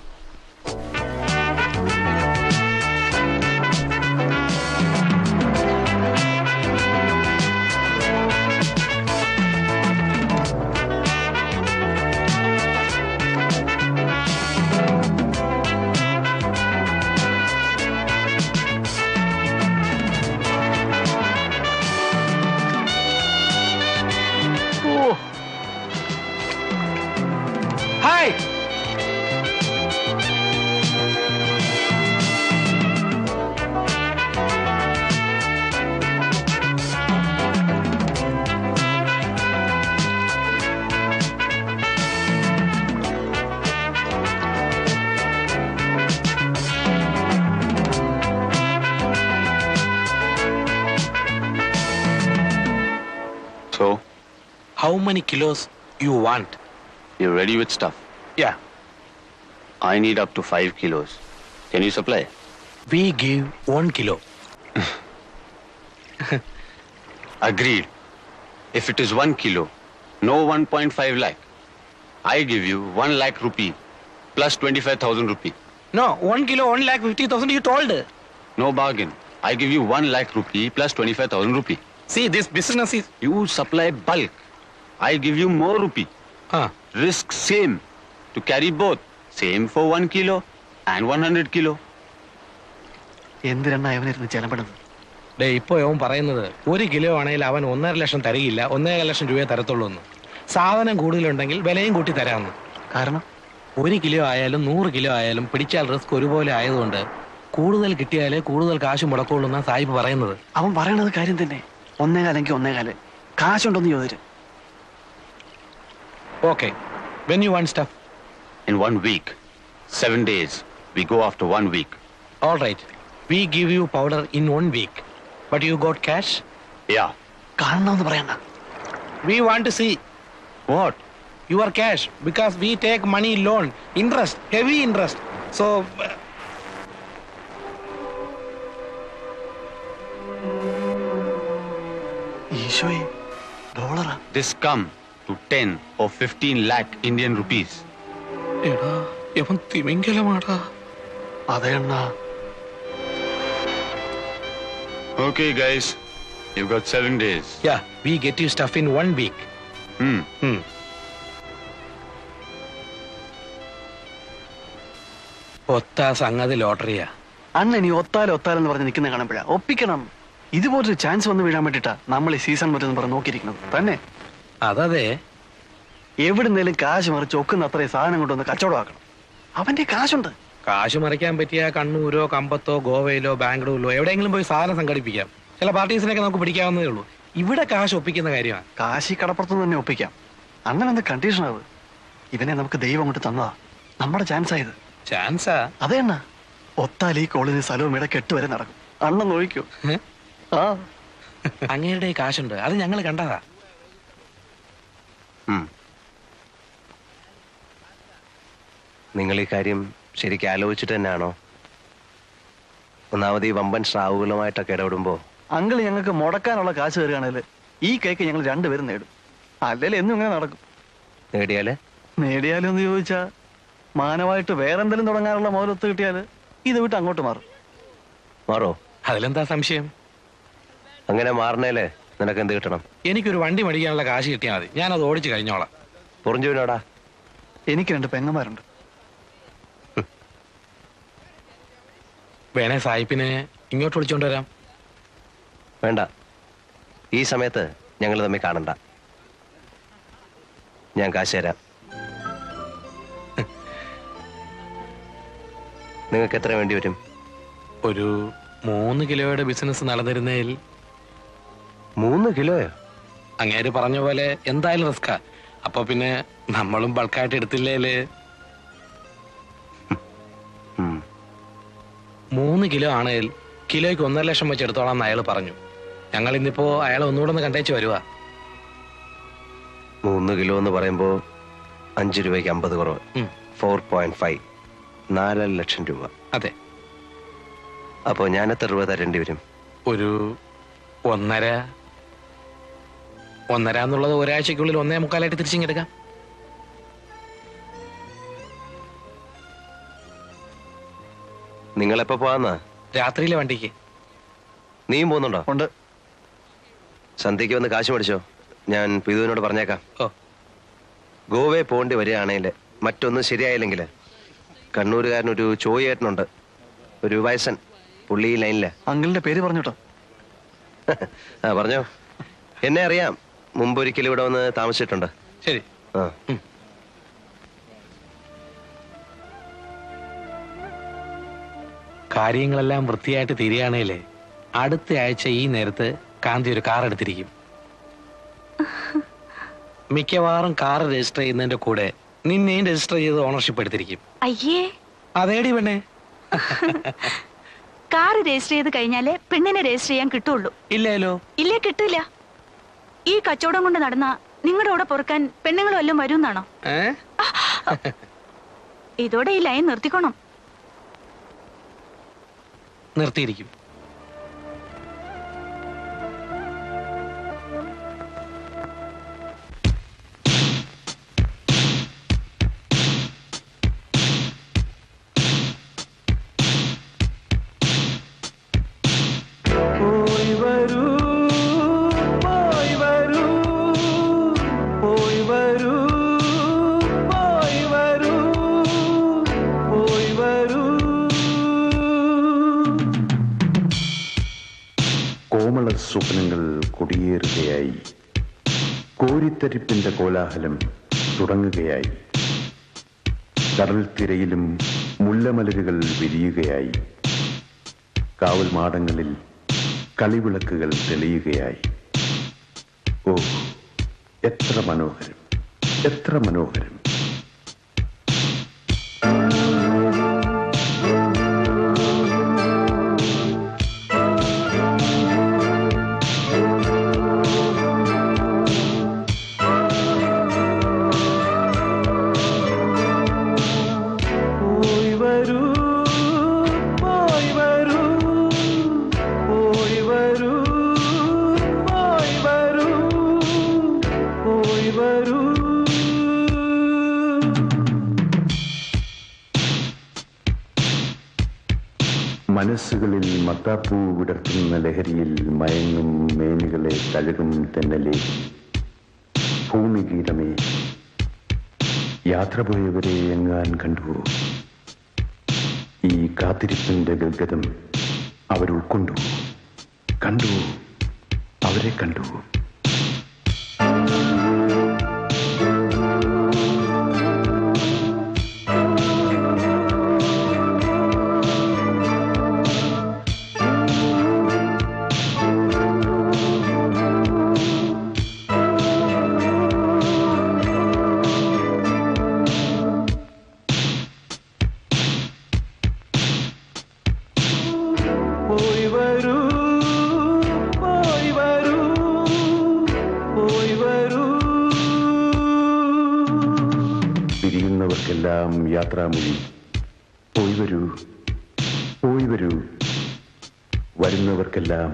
Hi. So, How many kilos you want? you're ready with stuff? Yeah. I need up to 5 kilos. Can you supply? We give 1 kilo. Agreed. If it is 1 kilo, no 1.5 lakh. I give you 1 lakh rupee plus 25,000 rupee. No, 1 kilo, 1,50,000 you told. No bargain. I give you 1 lakh rupee plus 25,000 rupee. See, this business is... You supply bulk. I give you more rupee. Risk same. To carry both. Same for 1 kilo and 100 kilo. എന്തിനാ അവനിരുന്ന് ചെലപ്പെടുന്നത്? ഇപ്പൊ അവൻ പറയുന്നത് 1 kilo ആണെങ്കിൽ അവൻ 1.5 ലക്ഷം തരികയില്ല, 1.5 ലക്ഷം രൂപയെ തരത്തുള്ളൂ എന്ന്. സാധനം കൂടുതലുണ്ടെങ്കിൽ വിലയും കൂട്ടി തരാമെന്ന്. കാരണം 1 കിലോ ആയാലും 100 കിലോ ആയാലും പിടിച്ചാൽ റിസ്ക് ഒരുപോലെ ആയതുകൊണ്ട് കൂടുതൽ കിട്ടിയാലേ കൂടുതൽ കാശ് മുടക്കുള്ളൂ എന്നാ സാഹിബ് പറയുന്നത്. അവൻ പറയണത് കാര്യം തന്നെ. 1.25 1.25 കാശുണ്ടോന്ന് ചോദിച്ചു. Okay. When you want stuff? In 1 week. 7 days. We go after 1 week. All right. We give you powder in 1 week. But you got cash? Yeah. കാണണമെന്ന് പറയണ്ട. We want to see. What? Your cash. Because we take money loan. Interest. Heavy interest. So... ഈശോയെ, ഡോളറാ? This come to 10 or 15 lakh Indian rupees. എടാ, ഇവൻ തിമിംഗലമാടാ. അതെ അണ്ണാ. Okay, guys. You've got 7 days. Yeah, we get you stuff in 1 week. ഒത്ത സംഗതി ലോട്ടറിയാ. അണ്ണൻ ഈ ഒത്താലെന്ന് പറഞ്ഞ് നിൽക്കുന്ന കാണുമ്പോഴാ ഒപ്പിക്കണം. ഇതുപോലൊരു ചാൻസ് വന്ന് വീഴാൻ വേണ്ടിട്ടാ നമ്മൾ ഈ സീസൺ മറ്റെന്ന് പറഞ്ഞ് നോക്കിയിരിക്കുന്നത് തന്നെ. അതതെ. എവിടുന്നേലും കാശ് മറിച്ച് ഒക്കുന്ന അത്രയും സാധനം കൊണ്ടുവന്ന് കച്ചവടമാക്കണം. അവന്റെ കാശുണ്ട്. കാശ് മറിക്കാൻ പറ്റിയ കണ്ണൂരോ കമ്പത്തോ ഗോവയിലോ ബാംഗ്ലൂരിലോ എവിടെയെങ്കിലും പോയി സാധനം സംഘടിപ്പിക്കാം. ചില പാർട്ടീസിനൊക്കെ നമുക്ക് പിടിക്കാവുന്നതേ ഉള്ളൂ. ഇവിടെ കാശ് ഒപ്പിക്കുന്ന കാര്യമാണ്. കാശി കടപ്പുറത്തുനിന്ന് തന്നെ ഒപ്പിക്കാം. അങ്ങനെ എന്ത് കണ്ടീഷൻ ആവ്? ഇവനെ നമുക്ക് ദൈവം അങ്ങോട്ട് തന്നതാ. നമ്മുടെ ചാൻസ് ആയത്. ചാൻസാ? അതെ അണ്ണ. ഒത്താൽ ഈ കോളിന് സ്ഥലവും ഇട കെട്ടുവരെ നടക്കും. അണ്ണൻ നോക്കിക്കോ. അങ്ങയുടെ കാശുണ്ട്, അത് ഞങ്ങൾ കണ്ടതാ. നിങ്ങൾ ഈ കാര്യം ശരിക്കും ആലോചിച്ചിട്ട് തന്നെയാണോ? ഒന്നാമത് ഈ വമ്പൻ സ്രാവുകളുമായിട്ടൊക്കെ ഇടപെടുമ്പോ അങ്കിൾ ഞങ്ങൾക്ക് മുടക്കാനുള്ള കാശ് തരികയാണെങ്കിൽ ഈ കേക്ക് ഞങ്ങൾ രണ്ടുപേരും നേടും. അല്ലെങ്കിൽ എന്നും ഇങ്ങനെ നടക്കും. നേടിയാലും എന്ന് ചോദിച്ചാ മാനമായിട്ട് വേറെന്തെങ്കിലും തുടങ്ങാനുള്ള മുതലൊത്ത് കിട്ടിയാല് ഇത് വിട്ട് അങ്ങോട്ട് മാറോ? അതിലെന്താ സംശയം? അങ്ങനെ മാറണേലേ നിനക്ക് എന്ത് കിട്ടണം? എനിക്കൊരു വണ്ടി മേടിക്കാനുള്ള കാശ് കിട്ടിയാൽ മതി. ഞാനത് ഓടിച്ചു കഴിഞ്ഞോളാം. പൊറിഞ്ചുവിനോടാ? എനിക്ക് 2 പെങ്ങന്മാരുണ്ട്. വേണേ സായിപ്പിനെ ഇങ്ങോട്ട് വിളിച്ചോണ്ട് വരാം. വേണ്ട, ഈ സമയത്ത് ഞങ്ങൾ തമ്മിൽ കാണണ്ട. ഞാൻ കാശ് തരാം. നിങ്ങൾക്ക് എത്ര വേണ്ടി വരും? ഒരു 3 കിലോയുടെ ബിസിനസ് നടന്നിരുന്നതിൽ. 3 കിലോയോ? അങ്ങേര് പറഞ്ഞ പോലെ എന്തായാലും റിസ്കാ. അപ്പൊ പിന്നെ നമ്മളും ബൾക്കായിട്ട് എടുത്തില്ലേല്. 3 കിലോ ആണെങ്കിൽ കിലോയ്ക്ക് 1.5 ലക്ഷം വെച്ച് എടുത്തോളാം എന്ന് അയാൾ പറഞ്ഞു. ഞങ്ങൾ ഇന്നിപ്പോ അയാളെ ഒന്നുകൂടെ ഒന്ന് കണ്ടേച്ച് വരുവാ. 1 കിലോ എന്ന് പറയുമ്പോൾ 5 രൂപയ്ക്ക് 50 കുറവ്. 4.5 4 ലക്ഷം രൂപ. അതെ. അപ്പോൾ ഞാൻ എത്ര രൂപ തരേണ്ടി വരും? ഒരു 1.5 എന്നുള്ളത് ഒരാഴ്ചക്കുള്ളിൽ 1.25 തിരിച്ചിങ്ങെടുക്കാം. നിങ്ങളെപ്പോ പോവാന്നാ? രാത്രിയിലെ വണ്ടിക്ക്. നീയും പോകുന്നുണ്ടോ? ഉണ്ട്. സന്ധ്യയ്ക്ക് വന്ന് കാശ് മേടിച്ചോ, ഞാൻ പിതുവിനോട് പറഞ്ഞേക്കാം. ഗോവയെ പോകേണ്ടി വരികയാണെങ്കിൽ മറ്റൊന്നും ശരിയായില്ലെങ്കിൽ കണ്ണൂരുകാരനൊരു ചോയേട്ടനുണ്ട്, ഒരു വയസ്സൻ, പുള്ളി ലൈനില്ല. അങ്കിളിന്റെ പേര് പറഞ്ഞോട്ടോ. ആ പറഞ്ഞോ. എന്നെ അറിയാം, മുമ്പൊരിക്കലും ഇവിടെ വന്ന് താമസിച്ചിട്ടുണ്ട്. ശരി. ആ കാര്യങ്ങളെല്ലാം വൃത്തിയായിട്ട് തീരുകയാണേലേ അടുത്ത ആഴ്ച ഈ നേരത്ത് കാന്തി ഒരു കാർ എടുത്തിരിക്കും. മിക്കവാറും കാർ രജിസ്റ്റർ ചെയ്യുന്നതിന്റെ കൂടെ നിന്നെയും രജിസ്റ്റർ ചെയ്ത് ഓണർഷിപ്പ് എടുത്തിരിക്കും. അയ്യേ, അതേടി പെണ്ണേ. കാർ രജിസ്റ്റർ ചെയ്ത് കഴിഞ്ഞാലേ പെണ്ണിനെ രജിസ്റ്റർ ചെയ്യാൻ കിട്ടുള്ളൂ. ഇല്ലല്ലോ. ഇല്ലേ, കിട്ടില്ല. ഈ കച്ചവടം കൊണ്ട് നടന്ന നിങ്ങളുടെ കൂടെ പൊറുക്കാൻ പെണ്ണുങ്ങൾ വല്ലതും വരുമെന്നാണോ? ഇതോടെ ഈ ലൈൻ നിർത്തിക്കോണം. നിർത്തിയിരിക്കും. കോമള സ്വപ്നങ്ങൾ കുടിയേറുകയായി, കോരിത്തരിപ്പിന്റെ കോലാഹലം തുടങ്ങുകയായി, കടൽ തിരയിലും മുല്ലമലരുകൾ വിരിയുകയായി, കാവൽ മാടങ്ങളിൽ കളിവിളക്കുകൾ തെളിയുകയായി. ഓ, എത്ര മനോഹരം, എത്ര മനോഹരം! മനസ്സുകളിൽ മത്താപ്പൂ വിടർത്തുന്ന ലഹരിയിൽ മയങ്ങും മേനികളെ തഴുകും തെന്നലെ, ഭൂമിഗീതമേ, യാത്ര പോയവരെ എങ്ങാൻ കണ്ടുവോ? ഈ കാത്തിരിപ്പിന്റെ ഗദ്ഗതം അവരുൾക്കൊണ്ടു, കണ്ടുവോ? അവരെ കണ്ടുവോ? പിരിയുന്നവർക്കെല്ലാം യാത്രാമൊഴി, പോയി വരൂ, പോയി വരൂ. വരുന്നവർക്കെല്ലാം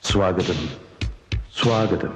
സ്വാഗതം, സ്വാഗതം.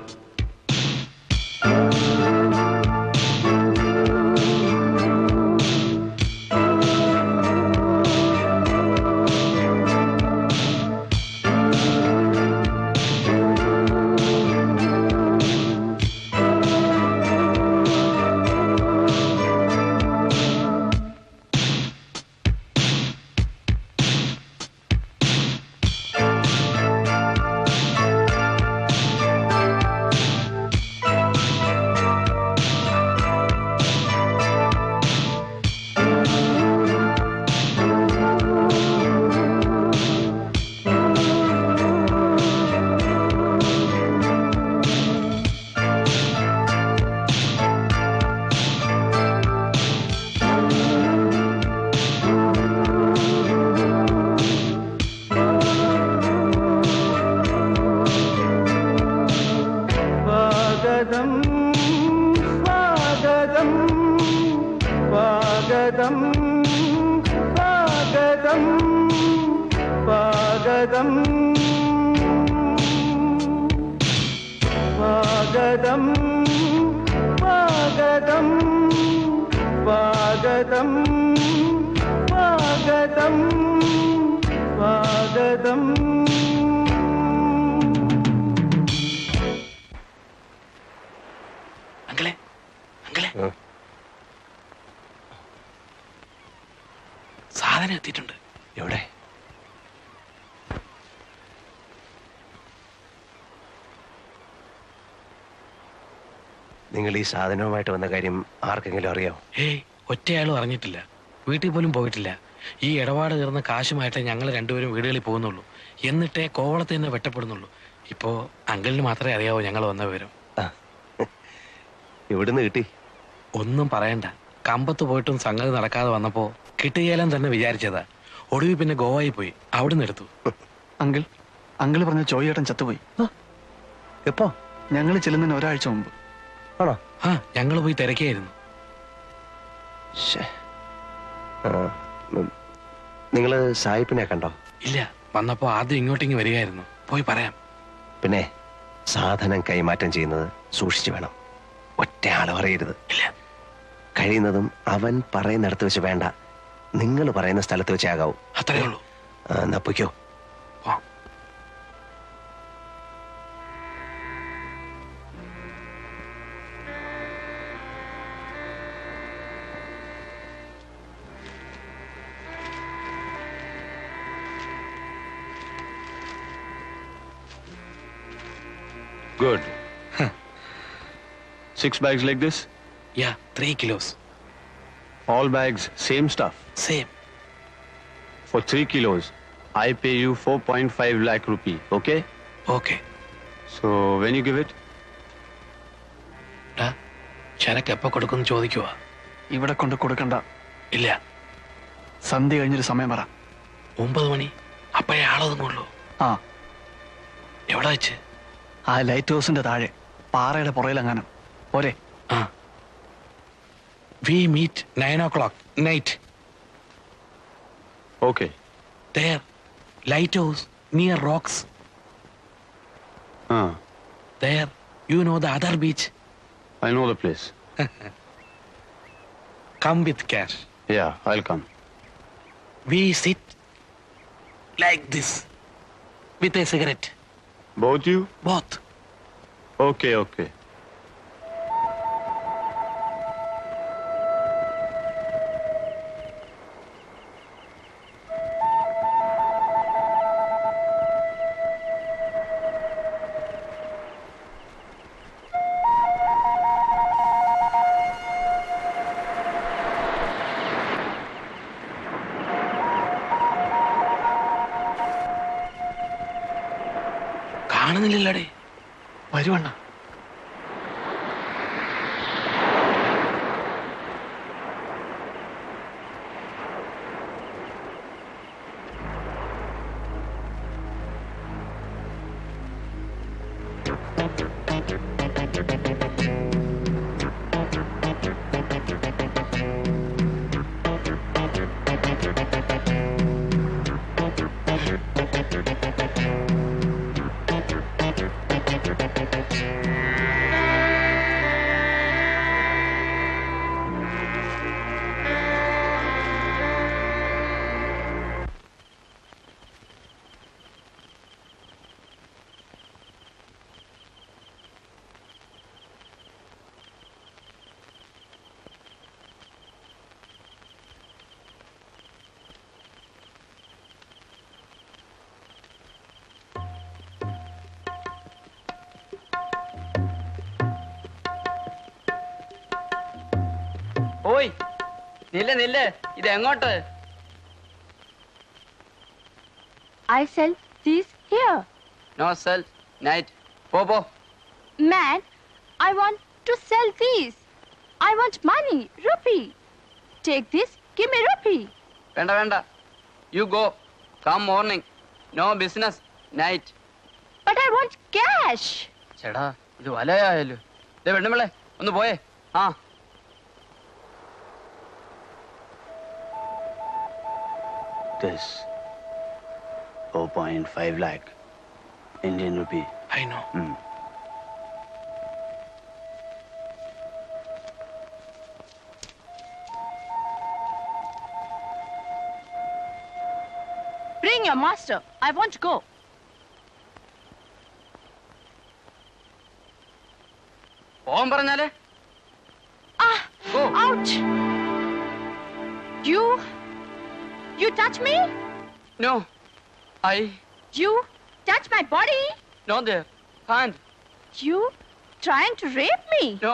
സ്വാഗതം സ്വാഗതം സ്വാഗതം സ്വാഗതം സ്വാഗതം സ്വാഗതം സ്വാഗതം. അങ്കിളെ അങ്കിളെ സാധനം എത്തിയിട്ടുണ്ട്. എവിടെ? നിങ്ങൾ ഈ സാധനവുമായിട്ട് വന്ന കാര്യം ആർക്കെങ്കിലും അറിയാമോ? ഏയ്, ഒറ്റയാളും അറിഞ്ഞിട്ടില്ല. വീട്ടിൽ പോലും പോയിട്ടില്ല. ഈ ഇടപാട് തീർന്ന കാശുമായിട്ടേ ഞങ്ങൾ രണ്ടുപേരും വീടുകളിൽ പോകുന്നുള്ളൂ. എന്നിട്ടേ കോവളത്ത് തന്നെ വെട്ടപ്പെടുന്നുള്ളൂ. ഇപ്പോ അങ്കിളിന് മാത്രമേ അറിയാവൂ ഞങ്ങൾ വന്ന വിവരം. എവിടുന്ന് കിട്ടി? ഒന്നും പറയണ്ട. കമ്പത്ത് പോയിട്ടും സംഗതി നടക്കാതെ വന്നപ്പോ കിട്ടുകയില്ലെൻ തന്നെ വിചാരിച്ചതാ. ഒടുവിൽ പിന്നെ ഗോവയിൽ പോയി, അവിടുന്ന് എടുത്തു. അങ്കിൾ പറഞ്ഞ ചോയ്യേട്ടൻ ചത്തുപോയി. എപ്പോ? ഞങ്ങൾ ചെല്ലുന്നതിന് ഒരാഴ്ച മുമ്പ്. ആണോ? ആ, ഞങ്ങൾ പോയി തിരക്കിയായിരുന്നു. നിങ്ങള് സായിപ്പിനെ കണ്ടോ? ഇല്ല, വന്നപ്പോ ആദ്യം ഇങ്ങോട്ടേക്ക് വരികയായിരുന്നു. പോയി പറയാം. പിന്നെ സാധനം കൈമാറ്റം ചെയ്യുന്നത് സൂക്ഷിച്ചു വേണം. ഒറ്റ ആളും അറിയരുത്. കഴിയുന്നതും അവൻ പറയുന്നിടത്ത് വെച്ച് വേണ്ട, നിങ്ങൾ പറയുന്ന സ്ഥലത്ത് വെച്ചാകാവൂ. അത്രേ ഉള്ളൂ. എന്നാ പൊയ്ക്കോ. Good. 6 bags like this? Yeah, 3 kilos. All bags, same stuff? Same. For 3 kilos, I pay you 4.5 lakh rupee, okay? Okay. So, when you give it? ചരക്ക് എപ്പോ കൊടുക്കുന്നു ചോദിക്കുവാ. ഇവിടെ കൊണ്ട് കൊടുക്കണ്ട. ഇല്ല. സന്ധ്യ കഴിഞ്ഞൊരു സമയം പറ. 9 മണി. അപ്പോഴേ ആളൊതുങ്ങുള്ളൂ. ആ. എവിടെ വെച്ച്? ആ ലൈറ്റ് ഹൗസിന്റെ താഴെ പാറയുടെ പുറയിലെങ്ങാനും. പോരെ? ആ. We meet 9 o'clock night. Okay. There, lighthouse near rocks. There, you know the other beach. I know the place. Come with cash. Yeah, I'll come. We sit like this with a cigarette. Both you? Both. Okay, okay. കാണുന്നില്ലല്ലേ? വരുവണ്ണ. ഓയ് നില്ല് നില്ല്, ഇത് എങ്ങോട്ട്? I sell these here. No sell night. പോ. Man, I want to sell these. I want money, rupee. Take this, give me rupee. വേണ്ട. You go. Come morning. No business night. But I want cash. ചേടാ, ഇത് വലയായാലോ. ദേ വെണ്ണുമ്പിള്ളേ, ഒന്ന് പോയേ. ആ this? 4.5 lakh Indian rupee. I know. Bring your master. I want to go. പോകാൻ പറഞ്ഞാലേ Ouch! You touch me? No. You touch my body? No there. Can't. You trying to rape me? No.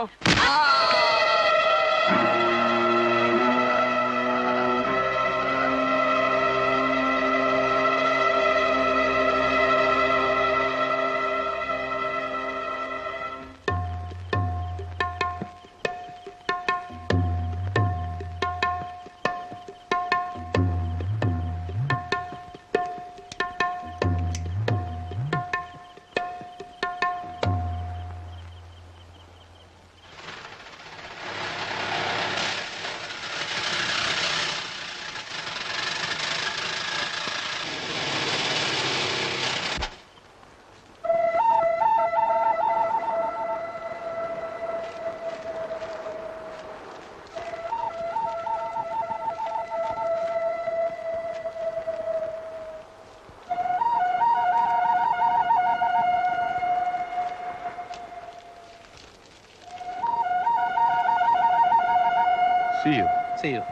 See you. See you.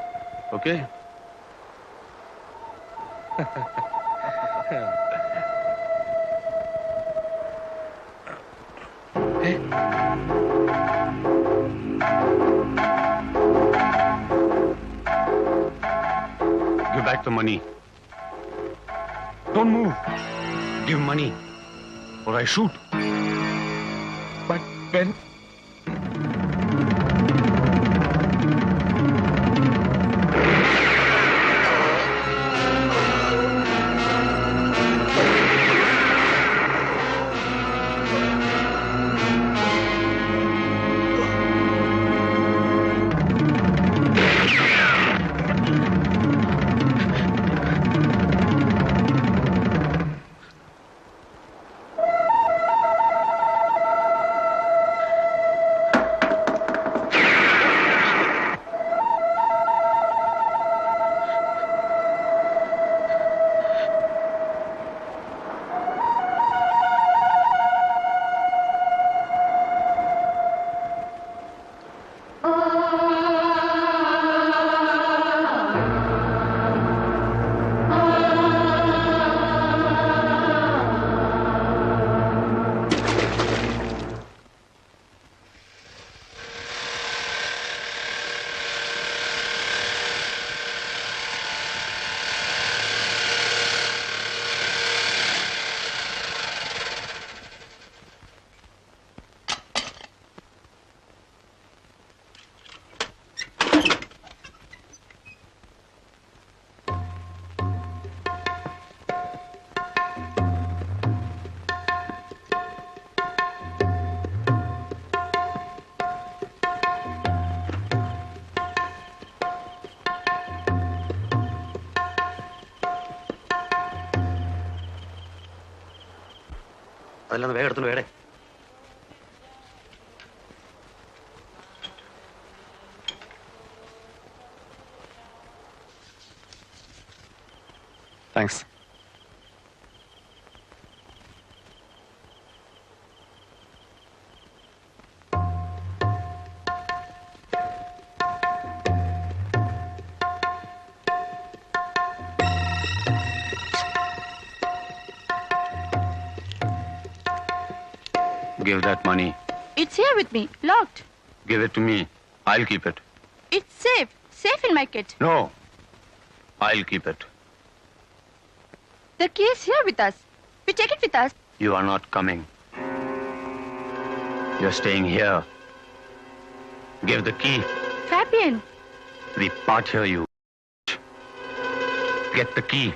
Okay? Give back the money. Don't move. Give money, or I shoot. But when... അതെല്ലാം വേഗം എടുത്തു വേടേ. Thanks. Give that money. It's here with me, locked. Give it to me. I'll keep it. It's safe in my kit. No. I'll keep it. The key is here with us. We take it with us. You are not coming. You're staying here. Give the key. Fabian. We part here, you. Get the key.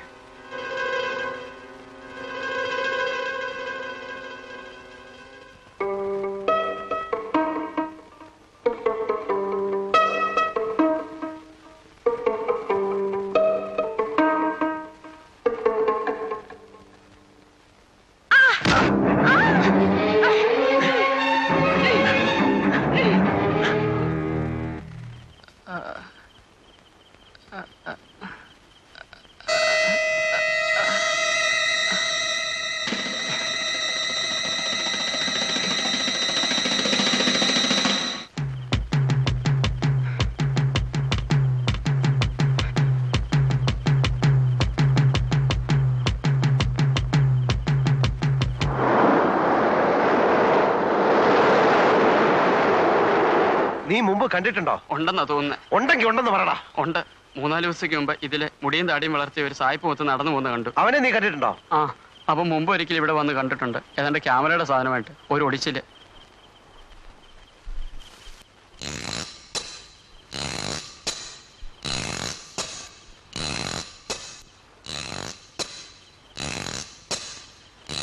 നീ മുമ്പ് കണ്ടിട്ടുണ്ടോ? ഉണ്ടെന്നാ തോന്നുന്നത്. ഉണ്ടെങ്കിൽ ഉണ്ടെന്ന് പറയടാ. ഉണ്ട്. 3-4 ദിവസത്തേക്ക് മുമ്പ് ഇതിലെ മുടിയും താടിയും വളർത്തിയ ഒരു സായിപ്പ് മൊത്തം നടന്നു പോകുന്ന കണ്ടു. അവനെ നീ കണ്ടിട്ടുണ്ടോ? ആ, അപ്പൊ മുമ്പ് ഒരിക്കലും ഇവിടെ വന്ന് കണ്ടിട്ടുണ്ട്. ഏതാണ്ട് ക്യാമറയുടെ സാധനമായിട്ട് ഒരു ഒടിച്ചില്.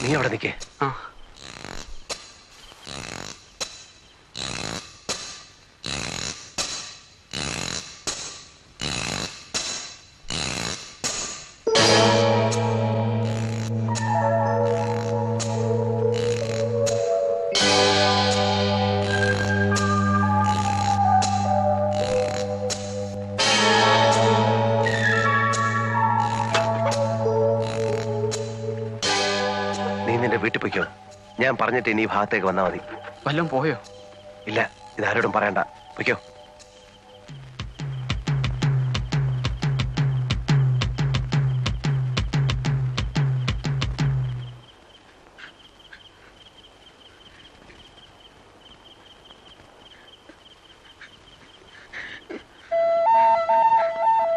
നീ അവിടെ നിൽക്കേ. ആ, വീട്ടിൽ പോയിക്കോ. ഞാൻ പറഞ്ഞിട്ട് ഇനി ഈ ഭാഗത്തേക്ക് വന്നാൽ മതി. വല്ലതും പോയോ? ഇല്ല, ഇതാരോടും പറയണ്ട. പോയിക്കോ.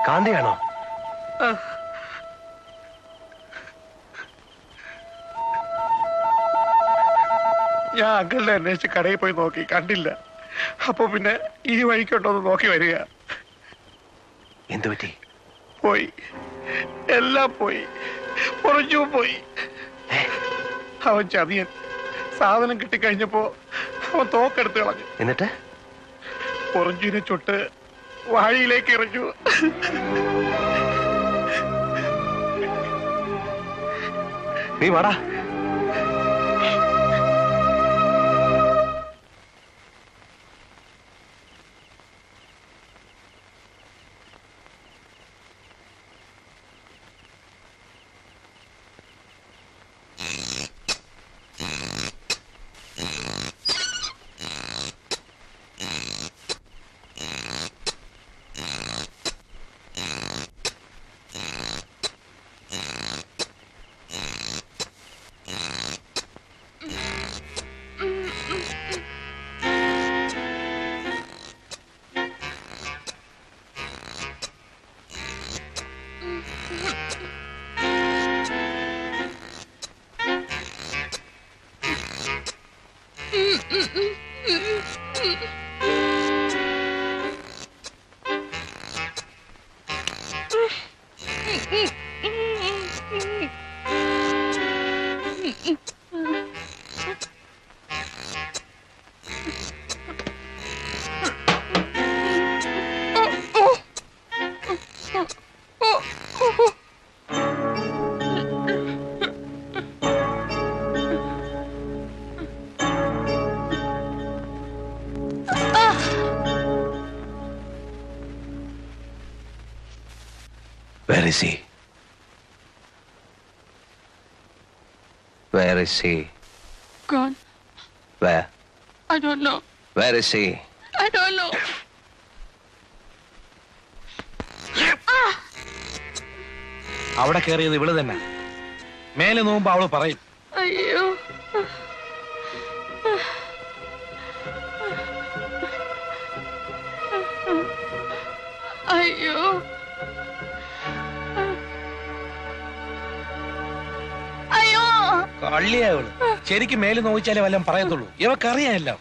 കാന്തിയാണോ? ഞാൻ അങ്കിളിനെ അന്വേഷിച്ച് കടയിൽ പോയി നോക്കി, കണ്ടില്ല. അപ്പൊ പിന്നെ ഈ വഴിക്കുണ്ടോന്ന് നോക്കി വരിക. എന്തു പറ്റി? പോയി, എല്ലാം പോയി. പൊറഞ്ഞു പോയി. അവൻ ചതിയൻ. സാധനം കിട്ടിക്കഴിഞ്ഞപ്പോ അവൻ തോക്കെടുത്ത് കളഞ്ഞു. എന്നിട്ട് പൊറഞ്ചുവിനെ ചുട്ട് വാഴയിലേക്ക് എറിഞ്ഞു. നീ വാടാ. Where is he? Where is he? Gone. Where? I don't know. Where is he? I don't know. അവിടെ കയറിയത് ഇവള് തന്നെ. മേലെ നോക്കുമ്പോ അവള് പറയും. അയ്യോ. അയ്യോ. അയ്യോ. കള്ളിയാ ഇവള്. ശരിക്കും മേല് നോക്കിച്ചാലേ വല്ലതും പറയത്തുള്ളൂ. ഇവക്കറിയാമല്ലോ.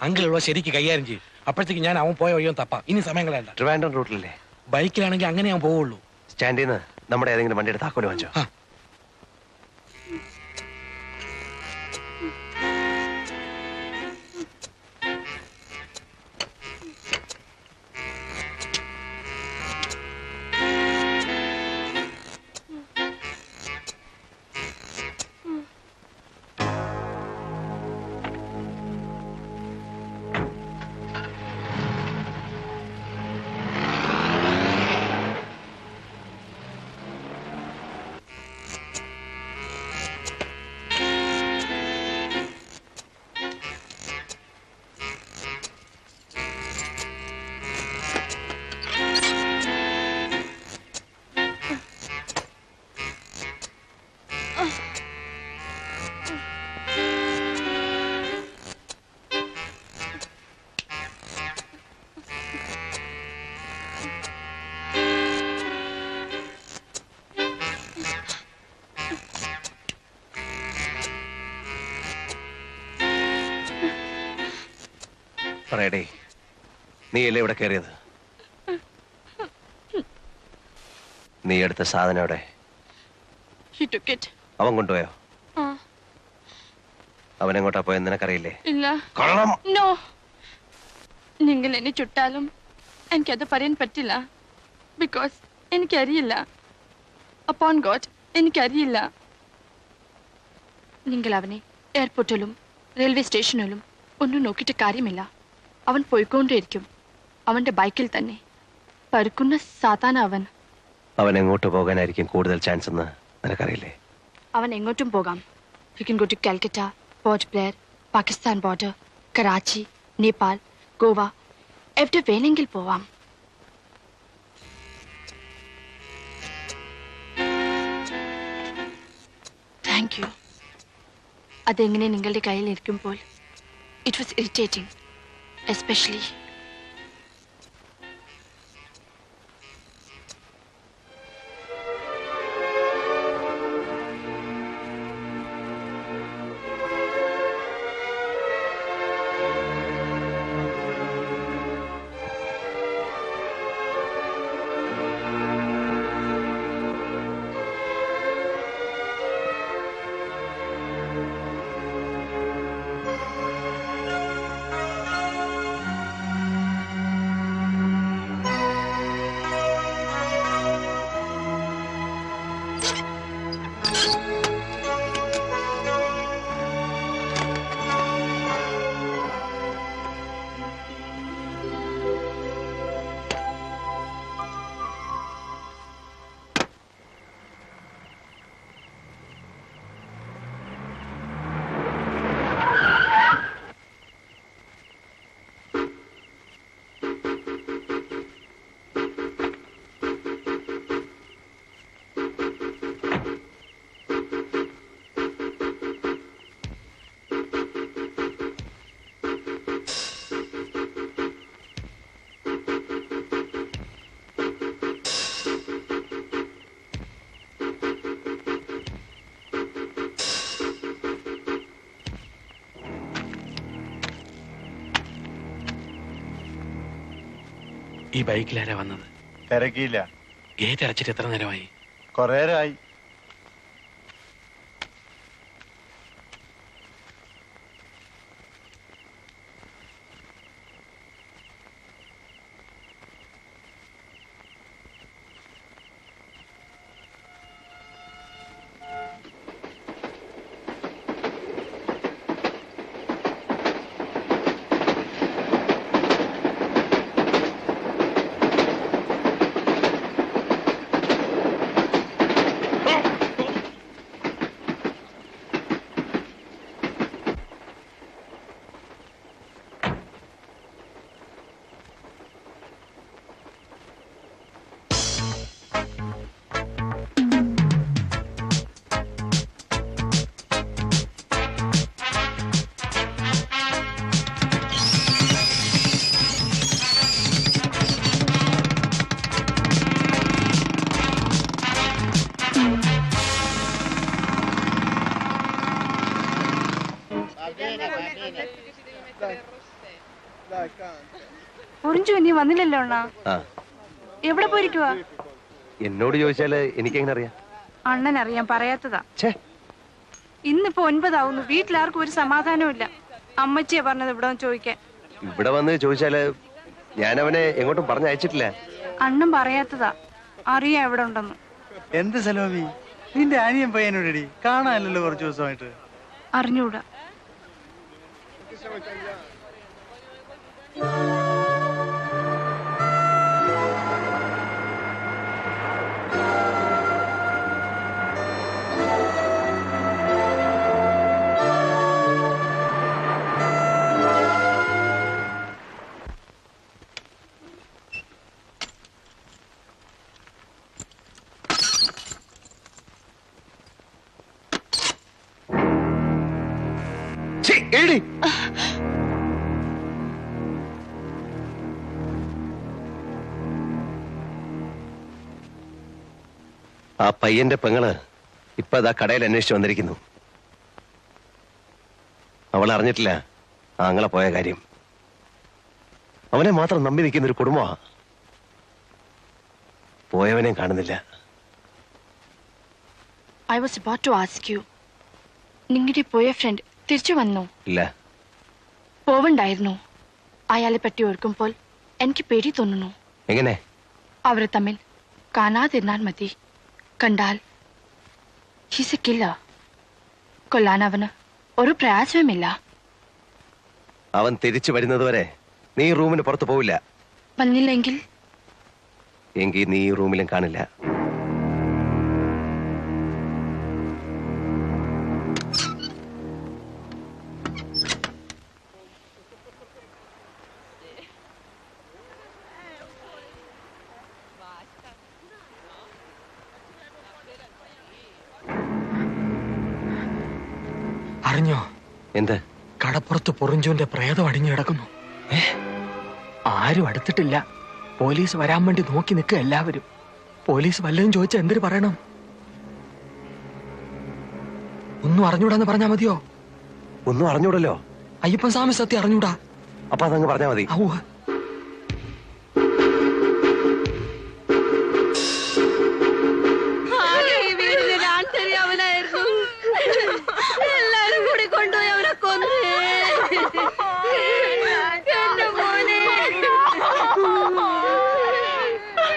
അങ്കിളുള്ള ശരിക്ക് കൈകാര്യം ചെയ്യും. അപ്പോഴത്തേക്ക് ഞാൻ അവൻ പോയ വഴിയോ തപ്പാം. ഇനി സമയം കളയണ്ട. ട്രിവാൻഡ്രം റൂട്ടിലല്ലേ? ബൈക്കിലാണെങ്കിൽ അങ്ങനെ ഞാൻ പോവുള്ളൂ. സ്റ്റാൻഡിൽ നിന്ന് നമ്മുടെ ഏതെങ്കിലും വണ്ടിയുടെ താക്കോല് വാങ്ങിച്ചോ. പറയടേ, നീയല്ലേ ഇവിടെ കയറിയത്? നീ എടുത്ത സാധനം എവിടെ? He took it. അവൻ കൊണ്ടുപോയോ? അവൻ എങ്ങോട്ടാ പോയെന്ന് നിനക്കറിയില്ലേ? ഇല്ല. കള്ളം. No. നിങ്ങൾ എന്നെ ചുട്ടാലും എനിക്കത് പറയാൻ പറ്റില്ല. ബിക്കോസ് എനിക്കറിയില്ല. അപ്പോൺ ഗോഡ്, എനിക്കറിയില്ല. നിങ്ങൾ അവനെ എയർപോർട്ടിലും റെയിൽവേ സ്റ്റേഷനിലും ഒന്നും നോക്കിയിട്ട് കാര്യമില്ല. അവൻ പോയിക്കൊണ്ടേയിരിക്കും. അവന്റെ ബൈക്കിൽ തന്നെ. പരുക്കുന്ന സാധാരണ അവൻ എങ്ങോട്ട് പോകാനായിരിക്കും കൂടുതൽ ചാൻസ് എന്ന് നിനക്കറിയില്ലേ? അവൻ എങ്ങോട്ടും പോകാം. You can go to Calcutta, Port Blair, Pakistan border, Karachi, Nepal, Goa, എവിടെ വേണമെങ്കിൽ പോവാം. Thank you. അതെങ്ങനെ നിങ്ങളുടെ കയ്യിൽ ഇരിക്കുമ്പോൾ ഇറ്റ് വാസ് ഇറിറ്റേറ്റിംഗ്, എസ്പെഷ്യലി ഈ ബൈക്കിലാരാ വന്നത്? തിരക്കിയില്ല. ഗേറ്റ് അടച്ചിട്ട് എത്ര നേരമായി? കുറേ നേരമായി. ഒറിഞ്ചു നീ വന്നില്ലല്ലോ അണ്ണാ. എവിടെ പോയിരിക്കുവാ? എന്നോട് ചോദിച്ചാല് എനിക്കെങ്ങനെ അറിയാം? അണ്ണൻ അറിയാൻ പറയാത്തതാ. ഇന്നിപ്പോ 9 ആവുന്നു. വീട്ടിലാർക്കും ഒരു സമാധാനവും ഇല്ല. അമ്മച്ചിയാ പറഞ്ഞത് ഇവിടെ വന്ന് ചോദിക്കാൻ. ഇവിടെ വന്ന് ചോദിച്ചാല് ഞാൻ അവനെ എങ്ങോട്ടും പറഞ്ഞയച്ചിട്ടില്ല. അണ്ണൻ പറയാത്തതാ. അറിയാ എവിടെ ഉണ്ടെന്ന്. എന്ത് സലോമി, നിന്റെ അനിയൻ പയ്യനോടി കാണാനല്ലോ കുറച്ചു ദിവസമായിട്ട്? അറിഞ്ഞൂടാ. ആ പയ്യന്റെ പെങ്ങള് ഇപ്പൊ അതാ കടയിൽ അന്വേഷിച്ചു വന്നിരിക്കുന്നു. അവൾ അറിഞ്ഞിട്ടില്ല ആങ്ങളെ പോയ കാര്യം. അവനെ മാത്രം നമ്പി നിൽക്കുന്ന ഒരു കുടുംബമാ. പോയവനെ കാണുന്നില്ല. I was about to ask you. നിങ്ങളുടെ പോയ ഫ്രണ്ട് തിരിച്ചു വന്നു? ഇല്ല. പോവണ്ടായിരുന്നു. അയാളെ പറ്റി ഓർക്കുമ്പോൾ എനിക്ക് പേടി തോന്നുന്നു. എങ്ങനെ? അവരെ തമ്മിൽ കാണാതിരുന്നാൽ മതി. കണ്ടാൽ ഹീസ് എ കില്ലർ. കൊല്ലാൻ അവന് ഒരു പ്രയാസവുമില്ല. അവൻ തിരിച്ചു വരുന്നതുവരെ നീ റൂമിന് പുറത്തു പോവില്ല. വന്നില്ലെങ്കിൽ എങ്കിൽ നീ ഈ റൂമിലും കാണില്ല. അറിഞ്ഞോ? എന്ത്? കടപ്പുറത്ത് പൊറിഞ്ചുവിന്റെ പ്രേതം അടിഞ്ഞു കിടക്കുന്നു. ആരും അടുത്തിട്ടില്ല. പോലീസ് വരാൻ വേണ്ടി നോക്കി നിൽക്കുക എല്ലാവരും. പോലീസ് വല്ലതും ചോദിച്ചാൽ എന്തിനു പറയണം? ഒന്നും അറിഞ്ഞൂടാന്ന് പറഞ്ഞാ മതിയോ? ഒന്നും അറിഞ്ഞൂടല്ലോ. അയ്യപ്പൻ സ്വാമി സത്യം അറിഞ്ഞൂടാ. അപ്പൊ അതങ്ങ് പറഞ്ഞാ മതി. എല്ലാരും കൂടി കൊണ്ടുപോയി അവനെ കൊന്നേ. എന്റെ മോനെ,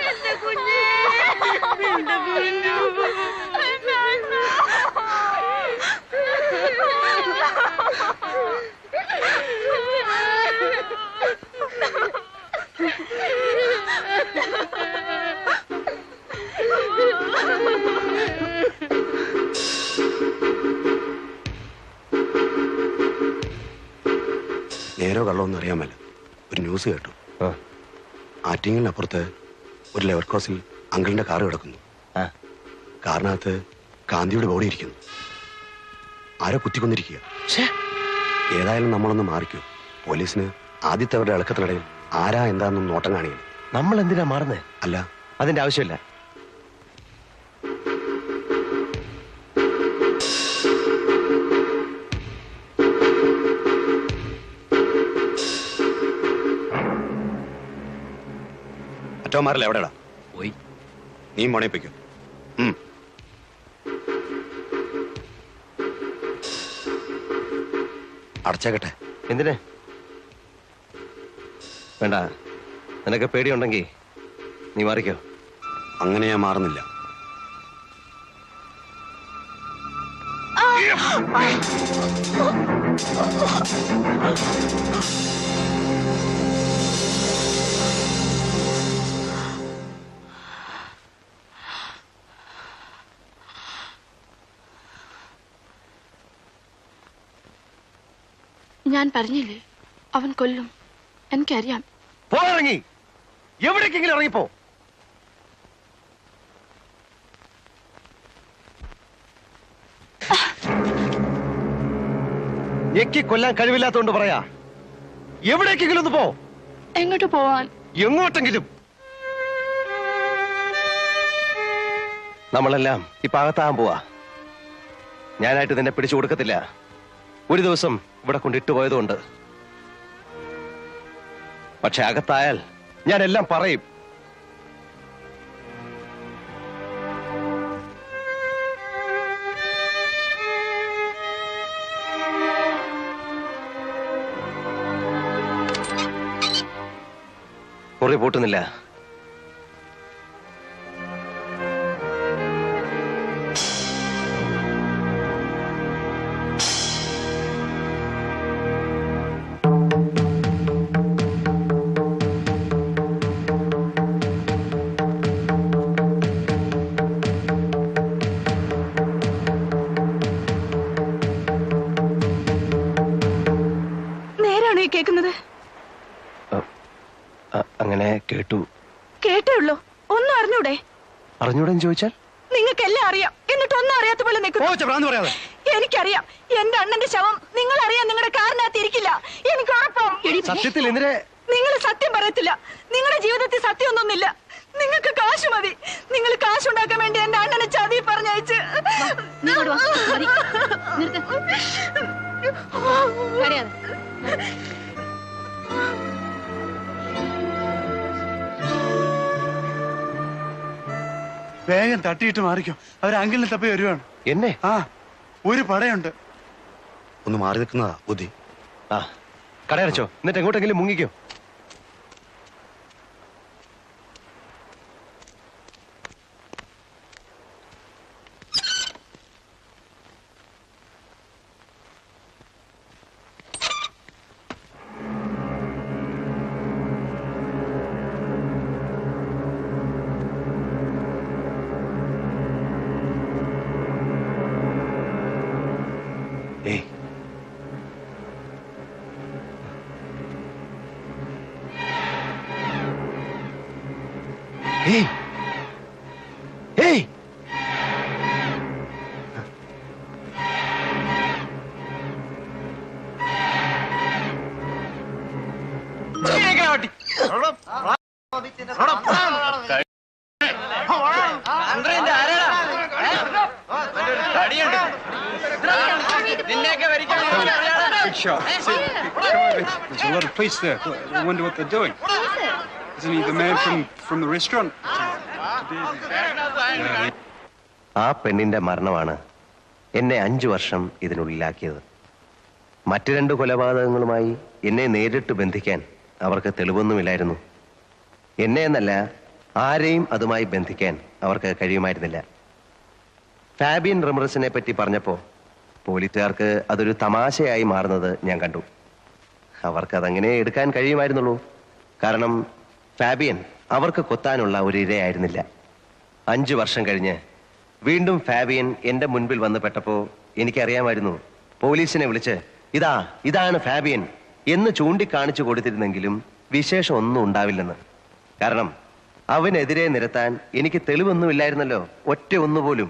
എന്റെ കുഞ്ഞേ, എന്റെ കുഞ്ഞു. നേരോ കള്ളമൊന്നും അറിയാമല്ല. ഒരു ന്യൂസ് കേട്ടു. ആറ്റിങ്ങലിനപ്പുറത്ത് ഒരു ലെവർ ക്രോസിൽ അങ്കിളിന്റെ കാറ് കിടക്കുന്നു. കാറിനകത്ത് ഗാന്ധിയുടെ ബോഡി ഇരിക്കുന്നു. ആരോ കുത്തിക്കൊന്നിരിക്കുക. ഏതായാലും നമ്മളൊന്ന് മാറിക്കൂ. പോലീസിന് ആദ്യത്തെ ഇളക്കത്തിനിടയിൽ ആരാ എന്താണെന്നും നോട്ടം കാണിക്കണം. നമ്മൾ എന്തിനാ മാറുന്നേ? അല്ല, അതിന്റെ ആവശ്യമില്ല. മറ്റോമാരല്ല എവിടെടാ? പോയി. നീ മോണയിപ്പിക്കും. അടച്ചേക്കട്ടെ. എന്തിന്? വേണ്ട. നിനക്ക് പേടിയുണ്ടെങ്കിൽ നീ മാറിക്കോ. അങ്ങനെ ഞാൻ മാറുന്നില്ല. ഞാൻ പറഞ്ഞില്ലേ അവൻ കൊല്ലും. എനിക്കറിയാം. പോയിറങ്ങി. എവിടേക്കെങ്കിലും ഇറങ്ങിപ്പോ. ഞെക്കി കൊല്ലാൻ കഴിവില്ലാത്തോണ്ട് പറയാ. എവിടേക്കെങ്കിലും ഒന്ന് പോ. എങ്ങോട്ട് പോവാൻ? എങ്ങോട്ടെങ്കിലും. നമ്മളെല്ലാം ഇപ്പൊ അകത്താകാൻ പോവാ. ഞാനായിട്ട് നിന്നെ പിടിച്ചു കൊടുക്കത്തില്ല. ഒരു ദിവസം ഇവിടെ കൊണ്ടിട്ട് പോയതുകൊണ്ട്. പക്ഷെ അകത്തായാൽ ഞാൻ എല്ലാം പറയും. മുറി പൂട്ടുന്നില്ല. നേരാണോ ഈ കേൾക്കുന്നത്? അങ്ങനെ കേട്ടു. കേട്ടേ ഉള്ളൂ. ഒന്നും അറിഞ്ഞൂടെ? അറിഞ്ഞൂടെന്ന് ചോദിച്ചാൽ? നിങ്ങൾക്കെല്ലാം അറിയാം, എന്നിട്ട് ഒന്നും അറിയാത്ത പോലെ നിൽക്കുന്നു. എനിക്കറിയാം. എന്റെ അണ്ണന്റെ ശവം നിങ്ങൾ അറിയാൻ നിങ്ങളുടെ കാറിനകത്ത് ഇരിക്കില്ല. എനിക്ക് ഉറപ്പാണ്. സത്യത്തിൽ എന്തിനെ? നിങ്ങൾ സത്യം പറയത്തില്ല. നിങ്ങളുടെ ജീവിതത്തിൽ സത്യമൊന്നുമില്ല. നിങ്ങൾക്ക് കാശ് മതി. നിങ്ങൾ കാശുണ്ടാക്കാൻ വേണ്ടി എന്റെ അണ്ണനെ ചതി പറഞ്ഞയച്ച്. വേഗം തട്ടിയിട്ട് മാറിക്കോ. അവർ അങ്കിളിനെ തപ്പി വരുവാണ്. എന്നെ? ആ, ഒരു പടയുണ്ട്. ഒന്ന് മാറി നിൽക്കുന്നതാ ബുദ്ധി. ആ, കടയടച്ചോ, എന്നിട്ട് എങ്ങോട്ടെങ്കിലും മുങ്ങിക്കോ. Hey! Hey! Good shot. There's a lot of police there. I wonder what they're doing. Isn't he the man from the restaurant? ആ പെണ്ണിന്റെ മരണമാണ് എന്നെ 5 വർഷം ഇതിനുള്ളിലാക്കിയത്. മറ്റു 2 കൊലപാതകങ്ങളുമായി എന്നെ നേരിട്ട് ബന്ധിക്കാൻ അവർക്ക് തെളിവൊന്നുമില്ലായിരുന്നു. എന്നെ എന്നല്ല, ആരെയും അതുമായി ബന്ധിക്കാൻ അവർക്ക് കഴിയുമായിരുന്നില്ല. ഫാബിയൻ റമറസിനെ പറ്റി പറഞ്ഞപ്പോൾ പോലീസുകാർക്ക് അതൊരു തമാശയായി മാറുന്നത് ഞാൻ കണ്ടു. അവർക്കതങ്ങനെ എടുക്കാൻ കഴിയുമായിരുന്നുള്ളൂ. കാരണം ഫാബിയൻ അവർക്ക് കൊത്താനുള്ള ഒരു ഇരയായിരുന്നില്ല. 5 വർഷം കഴിഞ്ഞ് വീണ്ടും ഫാബിയൻ എന്റെ മുൻപിൽ വന്ന് പെട്ടപ്പോൾ എനിക്കറിയാമായിരുന്നു പോലീസിനെ വിളിച്ച് ഇതാണ് ഫാബിയൻ എന്ന് ചൂണ്ടിക്കാണിച്ചു കൊടുത്തിരുന്നെങ്കിലും വിശേഷം ഒന്നും ഉണ്ടാവില്ലെന്ന്. കാരണം അവനെതിരെ നിരത്താൻ എനിക്ക് തെളിവൊന്നുമില്ലായിരുന്നല്ലോ, ഒറ്റ ഒന്നുപോലും.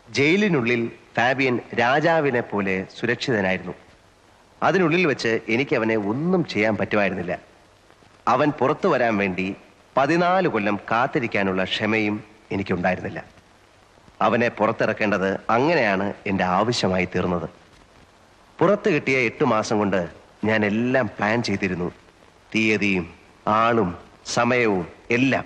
ജയിലിനുള്ളിൽ ഫാബിയൻ രാജാവിനെ പോലെ സുരക്ഷിതനായിരുന്നു. അതിനുള്ളിൽ വെച്ച് എനിക്ക് അവനെ ഒന്നും ചെയ്യാൻ പറ്റുമായിരുന്നില്ല. അവൻ പുറത്തു വരാൻ വേണ്ടി 14 കൊല്ലം കാത്തിരിക്കാനുള്ള ക്ഷമയും എനിക്കുണ്ടായിരുന്നില്ല. അവനെ പുറത്തിറക്കേണ്ടത് അങ്ങനെയാണ് എൻ്റെ ആവശ്യമായി തീർന്നത്. പുറത്ത് കിട്ടിയ 8 മാസം കൊണ്ട് ഞാൻ എല്ലാം പ്ലാൻ ചെയ്തിരുന്നു. തീയതിയും ആളും സമയവും എല്ലാം.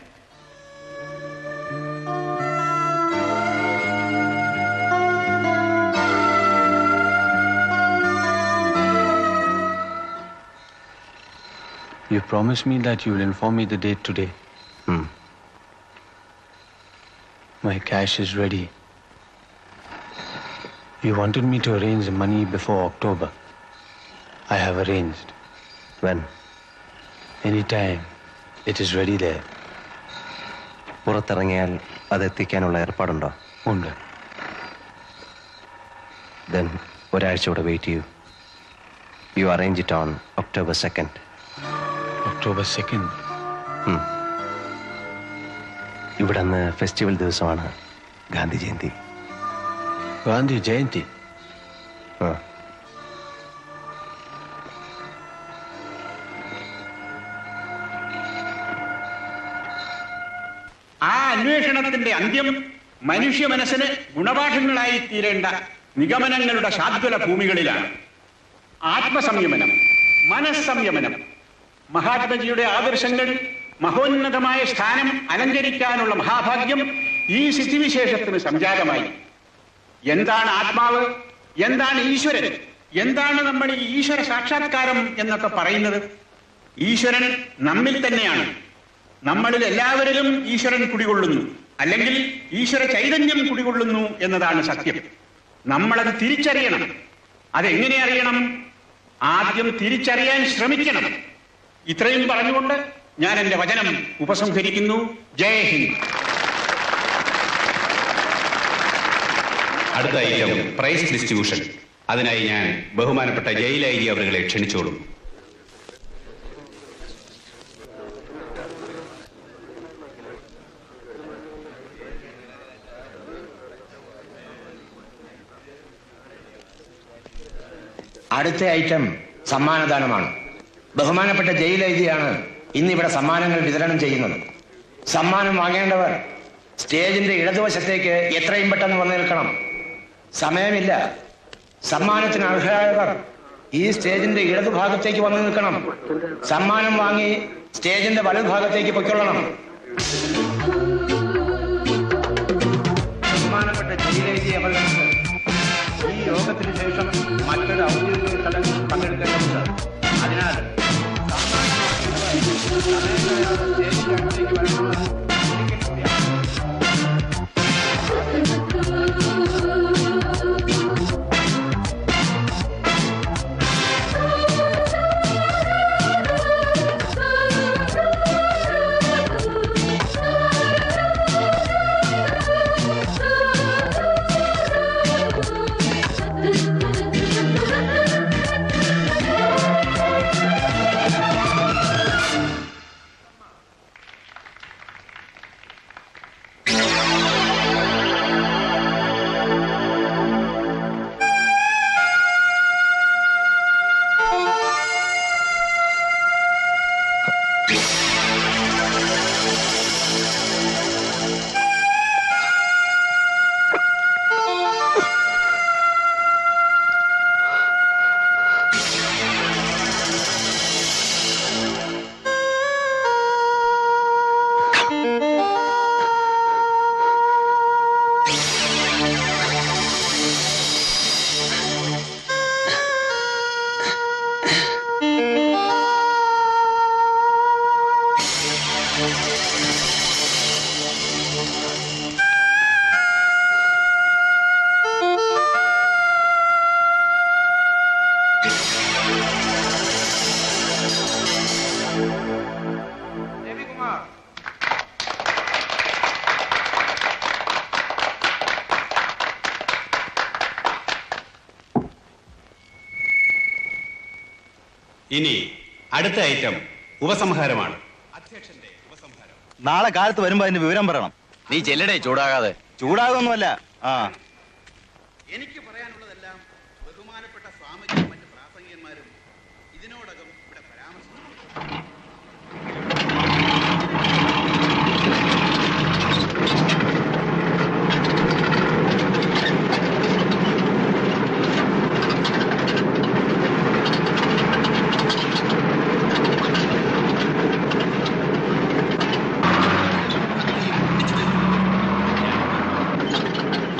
You promised me that you will inform me the date today. My cash is ready. You wanted me to arrange the money before October. I have arranged. When? Anytime. It is ready there. പുറത്തിറങ്ങിയാൽ അതെത്തിക്കാനുള്ള ഏർപ്പാടുണ്ടോ? ഉണ്ട്. Then ഒരാഴ്ച കൂടെ wait ചെയ്യൂ. You arrange it on October 2nd. October 2nd? ഇവിടെ അന്ന് festival ദിവസമാണ്, ഗാന്ധി ജയന്തി. ഗാന്ധി ജയന്തി? ആ അന്വേഷണത്തിന്റെ അന്ത്യം മനുഷ്യ മനസ്സിന് ഗുണപാഠങ്ങളായി തീരേണ്ട നിഗമനങ്ങളുടെ ശാദ്വല ഭൂമികളിലാണ്. ആത്മസംയമനം, മനസ്സംയമനം, മഹാത്മജിയുടെ ആദർശങ്ങൾ മഹോന്നതമായ സ്ഥാനം അലങ്കരിക്കാനുള്ള മഹാഭാഗ്യം ഈ സ്ഥിതിവിശേഷത്തിന് സംജാതമായി. എന്താണ് ആത്മാവ്, എന്താണ് ഈശ്വരൻ, എന്താണ് നമ്മൾ ഈ ഈശ്വര സാക്ഷാത്കാരം എന്നൊക്കെ പറയുന്നത്? ഈശ്വരൻ നമ്മിൽ തന്നെയാണ്. നമ്മളിൽ എല്ലാവരിലും ഈശ്വരൻ കുടികൊള്ളുന്നു, അല്ലെങ്കിൽ ഈശ്വര ചൈതന്യം കുടികൊള്ളുന്നു എന്നതാണ് സത്യം. നമ്മളത് തിരിച്ചറിയണം. അതെങ്ങനെ അറിയണം? ആദ്യം തിരിച്ചറിയാൻ ശ്രമിക്കണം. ഇത്രയും പറഞ്ഞുകൊണ്ട് ഞാൻ എന്റെ വചനം ഉപസംഹരിക്കുന്നു. ജയ് ഹിന്ദ്. അടുത്ത ഐറ്റം പ്രൈസ് ഡിസ്ട്രിബ്യൂഷൻ. അതിനായി ഞാൻ ബഹുമാനപ്പെട്ട ജയിൽ ഐ ജി അവരെ ക്ഷണിച്ചോളും. അടുത്ത ഐറ്റം സമ്മാനദാനമാണ്. ബഹുമാനപ്പെട്ട ജയിൽ ഐ ജിയാണ് ഇന്നിവിടെ സമ്മാനങ്ങൾ വിതരണം ചെയ്യുന്നത്. സമ്മാനം വാങ്ങേണ്ടവർ സ്റ്റേജിന്റെ ഇടതുവശത്തേക്ക് എത്രയും പെട്ടെന്ന് വന്നു നിൽക്കണം. സമയമില്ല. സമ്മാനത്തിന് അർഹരായവർ ഈ സ്റ്റേജിന്റെ ഇടതുഭാഗത്തേക്ക് വന്നു നിൽക്കണം. സമ്മാനം വാങ്ങി സ്റ്റേജിന്റെ വലതുഭാഗത്തേക്ക് പൊയ്ക്കൊള്ളണം. ഇനി അടുത്ത ഐറ്റം ഉപസംഹാരമാണ്. നാളെ കാലത്ത് വരുമ്പോ അതിന്റെ വിവരം പറയണം. നീ ചെല്ലടേ, ചൂടാകാതെ. ചൂടാകൊന്നുമല്ല. എനിക്ക് പറയാനുള്ളതെല്ലാം ബഹുമാനപ്പെട്ട സ്വാമിജിയും മറ്റ് പ്രാസംഗികന്മാരും ഇതിനോടകം ഇവിടെ പരാമർശിച്ചു.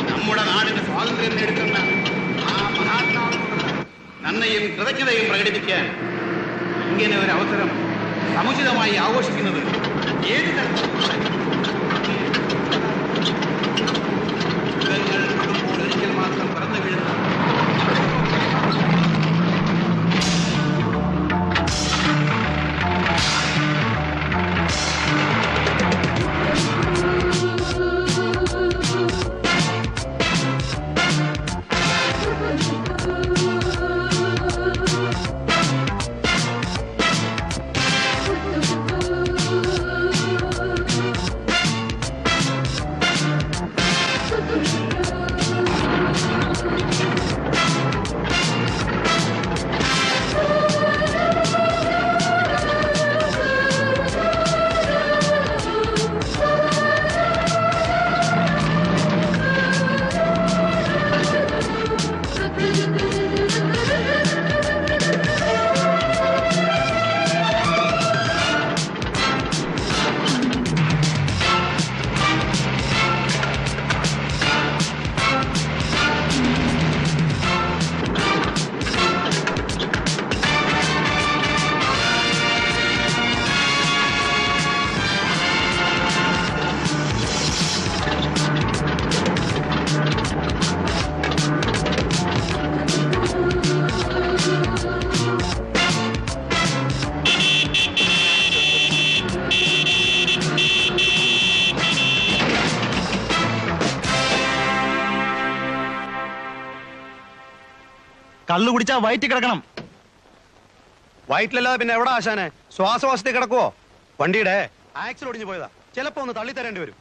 നമ്മുടെ നാടിന് സ്വാതന്ത്ര്യം നേടുന്ന ആ മഹാത്മാവിനോട് നന്ദിയും കൃതജ്ഞതയും പ്രകടിപ്പിക്കാൻ ഇങ്ങനെ ഒരു അവസരം സമുചിതമായി ആഘോഷിക്കുന്നത് ഏത് തരത്തിലുള്ള ഒരിക്കൽ മാത്രം പിറന്നു വീഴുന്ന കള്ളു കുടിച്ചാ വയറ്റി കിടക്കണം. വയറ്റിലല്ലാതെ പിന്നെ എവിടെ ആശാനെ? ശ്വാസവാസത്തിൽ കിടക്കുവോ? വണ്ടിയുടെ ആക്സിൽ ഒടിഞ്ഞു പോയതാ. ചിലപ്പോ ഒന്ന് തള്ളിത്തരേണ്ടി വരും.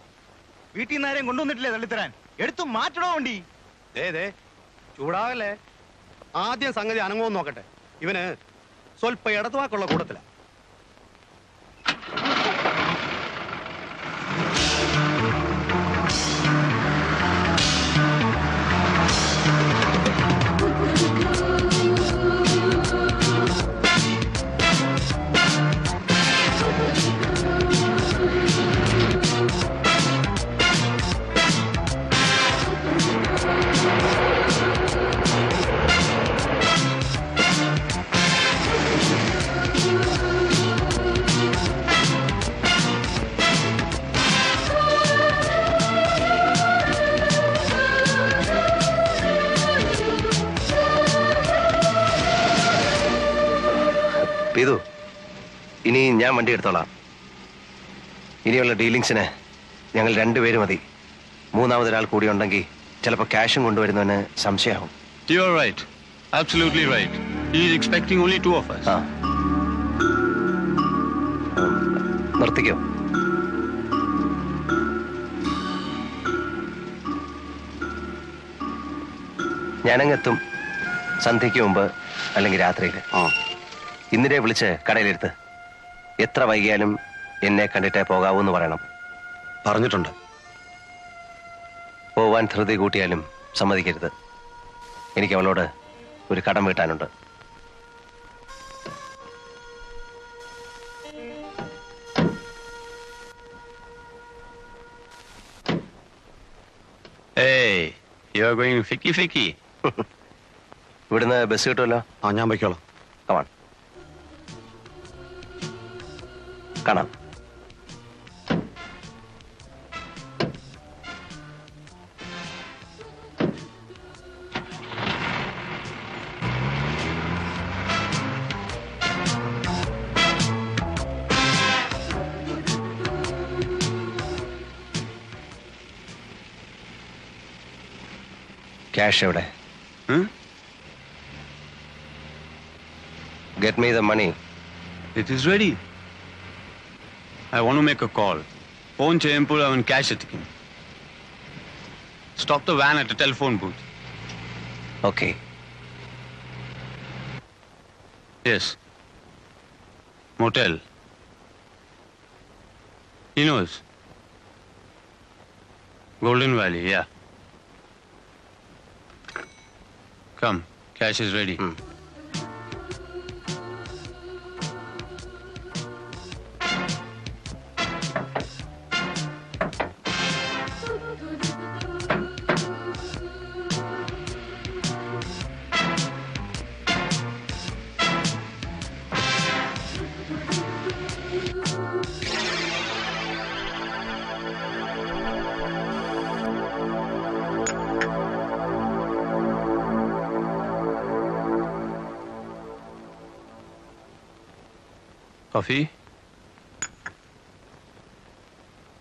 വീട്ടിൽ നിന്ന് ആരെയും കൊണ്ടുവന്നിട്ടില്ലേ തള്ളിത്തരാൻ? എടുത്തു മാറ്റണോ വണ്ടി? ചൂടാവല്ലേ. ആദ്യം സംഗതി അനങ്ങുമെന്ന് നോക്കട്ടെ. ഇവന് സ്വല്പ ഇടത്തുവാക്കുള്ള കൂട്ടത്തില. പീതു, ഇനി ഞാൻ വണ്ടി എടുത്തോളാം. ഇനിയുള്ള ഡീലിങ്സിന് ഞങ്ങൾ രണ്ടുപേരും മതി. മൂന്നാമതൊരാൾ കൂടി ഉണ്ടെങ്കിൽ ചിലപ്പോൾ ക്യാഷും കൊണ്ടുവരുന്നവന് സംശയമാവും. You are right. Absolutely right. He is expecting only two of us. നിർത്തിക്കോ. ഞാനങ്ങെത്തും. സന്ധ്യയ്ക്ക് മുമ്പ് അല്ലെങ്കിൽ രാത്രിയിൽ. ഇന്നിരെ വിളിച്ച് കടയിലെടുത്ത് എത്ര വൈകിയാലും എന്നെ കണ്ടിട്ടേ പോകാവൂ എന്ന് പറയണം. പറഞ്ഞിട്ടുണ്ട്. പോവാൻ ധൃതി കൂട്ടിയാലും സമ്മതിക്കരുത്. എനിക്ക് അവളോട് ഒരു കടം വീട്ടാനുണ്ട്. Hey, you are going ficky. ഇവിടുന്ന് ബസ് കിട്ടുമല്ലോ. ഞാൻ വയ്ക്കോളാം. കമാൺ. കാണാം. ക്യാഷ് എവിടെ? Get me the money. It is ready. I want to make a call. Phone cheyempol avan cash ethikum. Stop the van at a telephone booth. Okay. Yes. Motel. He knows. Golden Valley, yeah. Come, cash is ready. Coffee?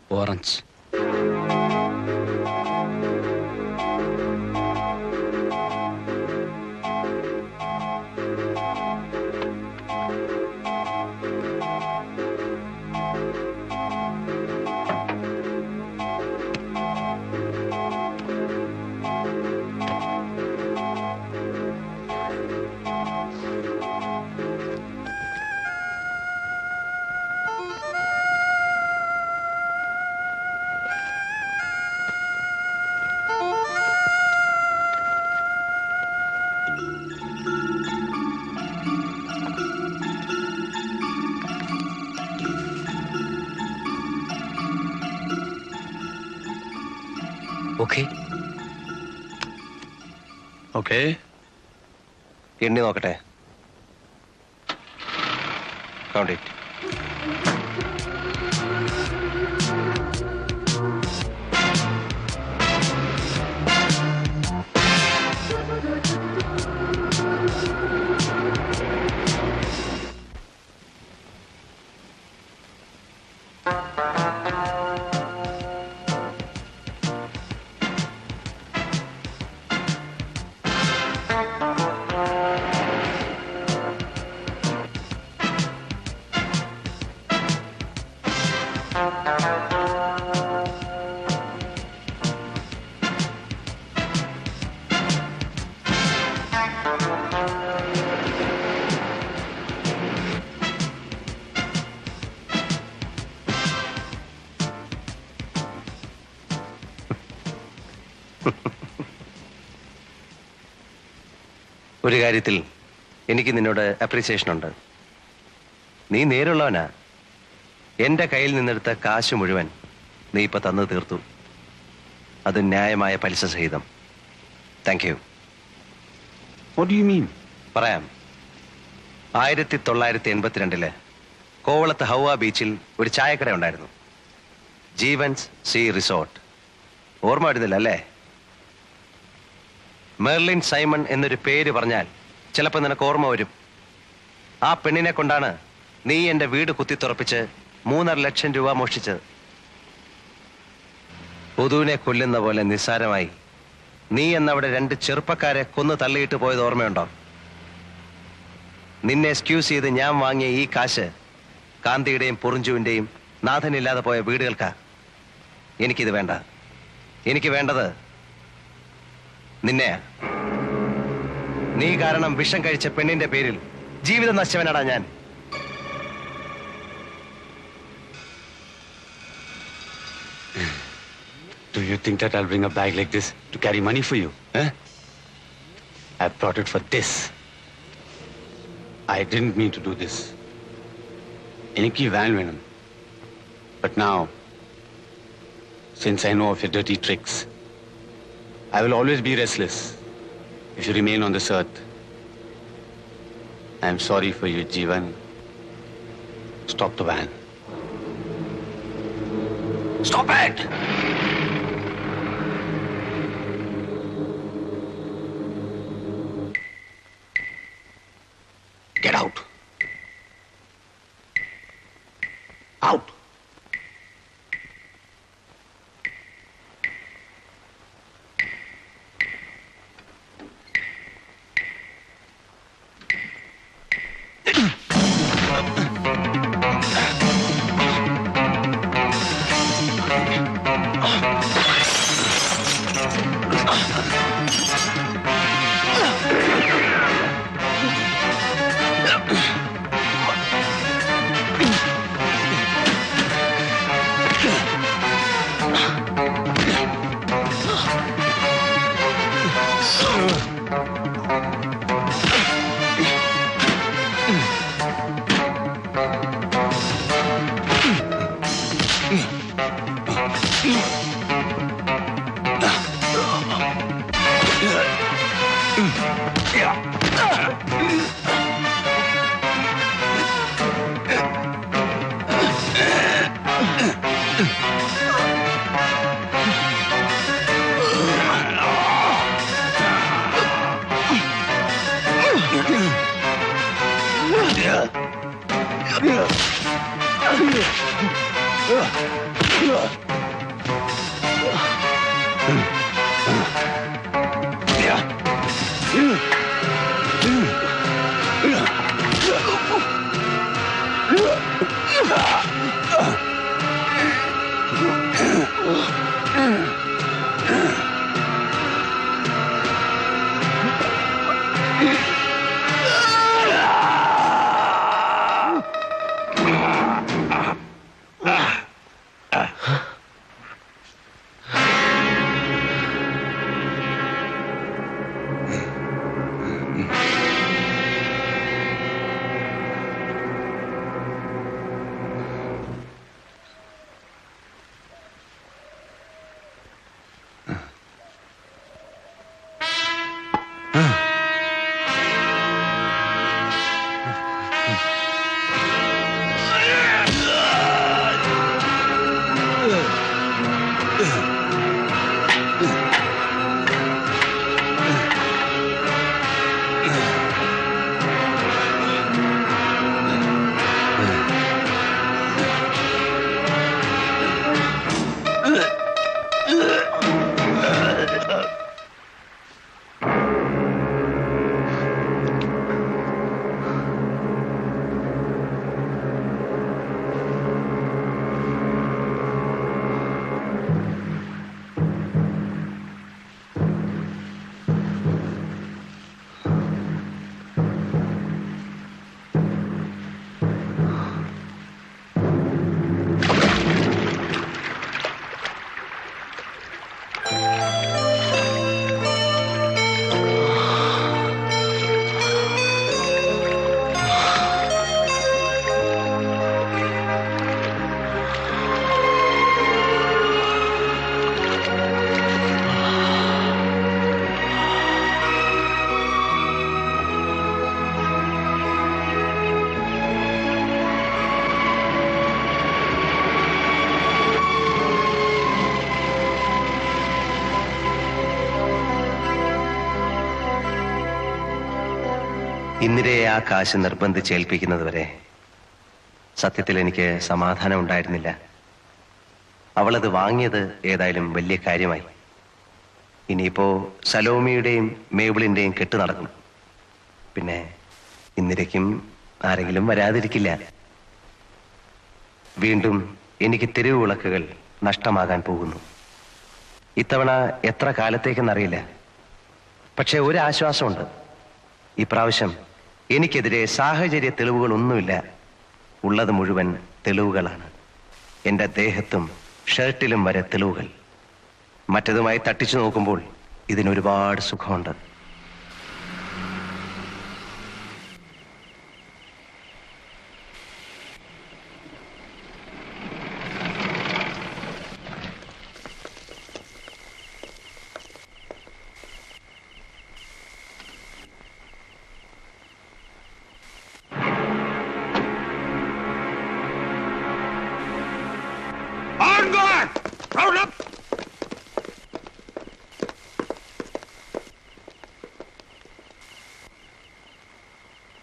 Orange. Okay. Okay. എണ്ണി നോക്കട്ടെ. Count it. ഒരു കാര്യത്തിൽ എനിക്ക് നിന്നോട് appreciation ഉണ്ട്. നീ നേരുള്ളവനാ. എൻ്റെ കയ്യിൽ നിന്നെടുത്ത കാശ് മുഴുവൻ നീ ഇപ്പൊ തന്നു തീർത്തു. അത് ന്യായമായ പലിശ സഹിതം. Thank you. What do you mean? പറയാം. 1982 കോവളത്ത് ഹൗവ ബീച്ചിൽ ഒരു ചായക്കട ഉണ്ടായിരുന്നു. Jeevan's sea resort. ഓർമ്മ വരുന്നില്ല അല്ലേ? മെർലിൻ സൈമൺ എന്നൊരു പേര് പറഞ്ഞാൽ ചിലപ്പോൾ നിനക്ക് ഓർമ്മ വരും. ആ പെണ്ണിനെ കൊണ്ടാണ് നീ എൻ്റെ വീട് കുത്തിത്തുറപ്പിച്ച് 3.5 ലക്ഷം രൂപ മോഷ്ടിച്ചത്. പുതുവിനെ കൊല്ലുന്ന പോലെ നിസ്സാരമായി നീ എന്നവിടെ 2 ചെറുപ്പക്കാരെ കൊന്നു തള്ളിയിട്ട് പോയത് ഓർമ്മയുണ്ടോ? നിന്നെ എക്സ്ക്യൂസ് ചെയ്ത് ഞാൻ വാങ്ങിയ ഈ കാശ് കാന്തിയുടെയും പൊറിഞ്ചുവിൻ്റെയും നാഥനില്ലാതെ പോയ വീടുകൾക്കാ. എനിക്കിത് വേണ്ട. എനിക്ക് വേണ്ടത് നിന്നെയാ. നീ കാരണം വിഷം കഴിച്ച പെണ്ണിന്റെ പേരിൽ ജീവിതം നശിച്ചവനാടാ ഞാൻ. Do you think that I'll bring a bag like this to carry money for you? Eh? I brought it for this. I didn't mean to do this. Eniki van venum. But now, since I know of your dirty tricks, I will always be restless if you remain on this earth. I am sorry for you, Jeevan. Stop the van. Stop it! Get out. Out. ഇന്ദിരയെ ആ കാശ് നിർബന്ധിച്ചേൽപ്പിക്കുന്നത് വരെ സത്യത്തിൽ എനിക്ക് സമാധാനം ഉണ്ടായിരുന്നില്ല. അവളത് വാങ്ങിയത് ഏതായാലും വലിയ കാര്യമായി. ഇനിയിപ്പോ സലോമിയുടെയും മേബിളിന്റെയും കെട്ട് നടക്കും. പിന്നെ ഇന്ദിരയ്ക്കും ആരെങ്കിലും വരാതിരിക്കില്ല. വീണ്ടും എനിക്ക് തെരുവ് വിളക്കുകൾ നഷ്ടമാകാൻ പോകുന്നു. ഇത്തവണ എത്ര കാലത്തേക്കെന്നറിയില്ല. പക്ഷെ ഒരു ആശ്വാസമുണ്ട്. ഇപ്രാവശ്യം എനിക്കെതിരെ സാഹചര്യ തെളിവുകളൊന്നുമില്ല. ഉള്ളത് മുഴുവൻ തെളിവുകളാണ്. എൻ്റെ ദേഹത്തും ഷർട്ടിലും വരെ തെളിവുകൾ. മറ്റതുമായി തട്ടിച്ചു നോക്കുമ്പോൾ ഇതിനൊരുപാട് സുഖമുണ്ട്.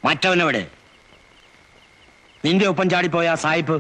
മറ്റവനെവിടെ? നിന്റെ ഒപ്പം ചാടിപ്പോയ സായിപ്പ്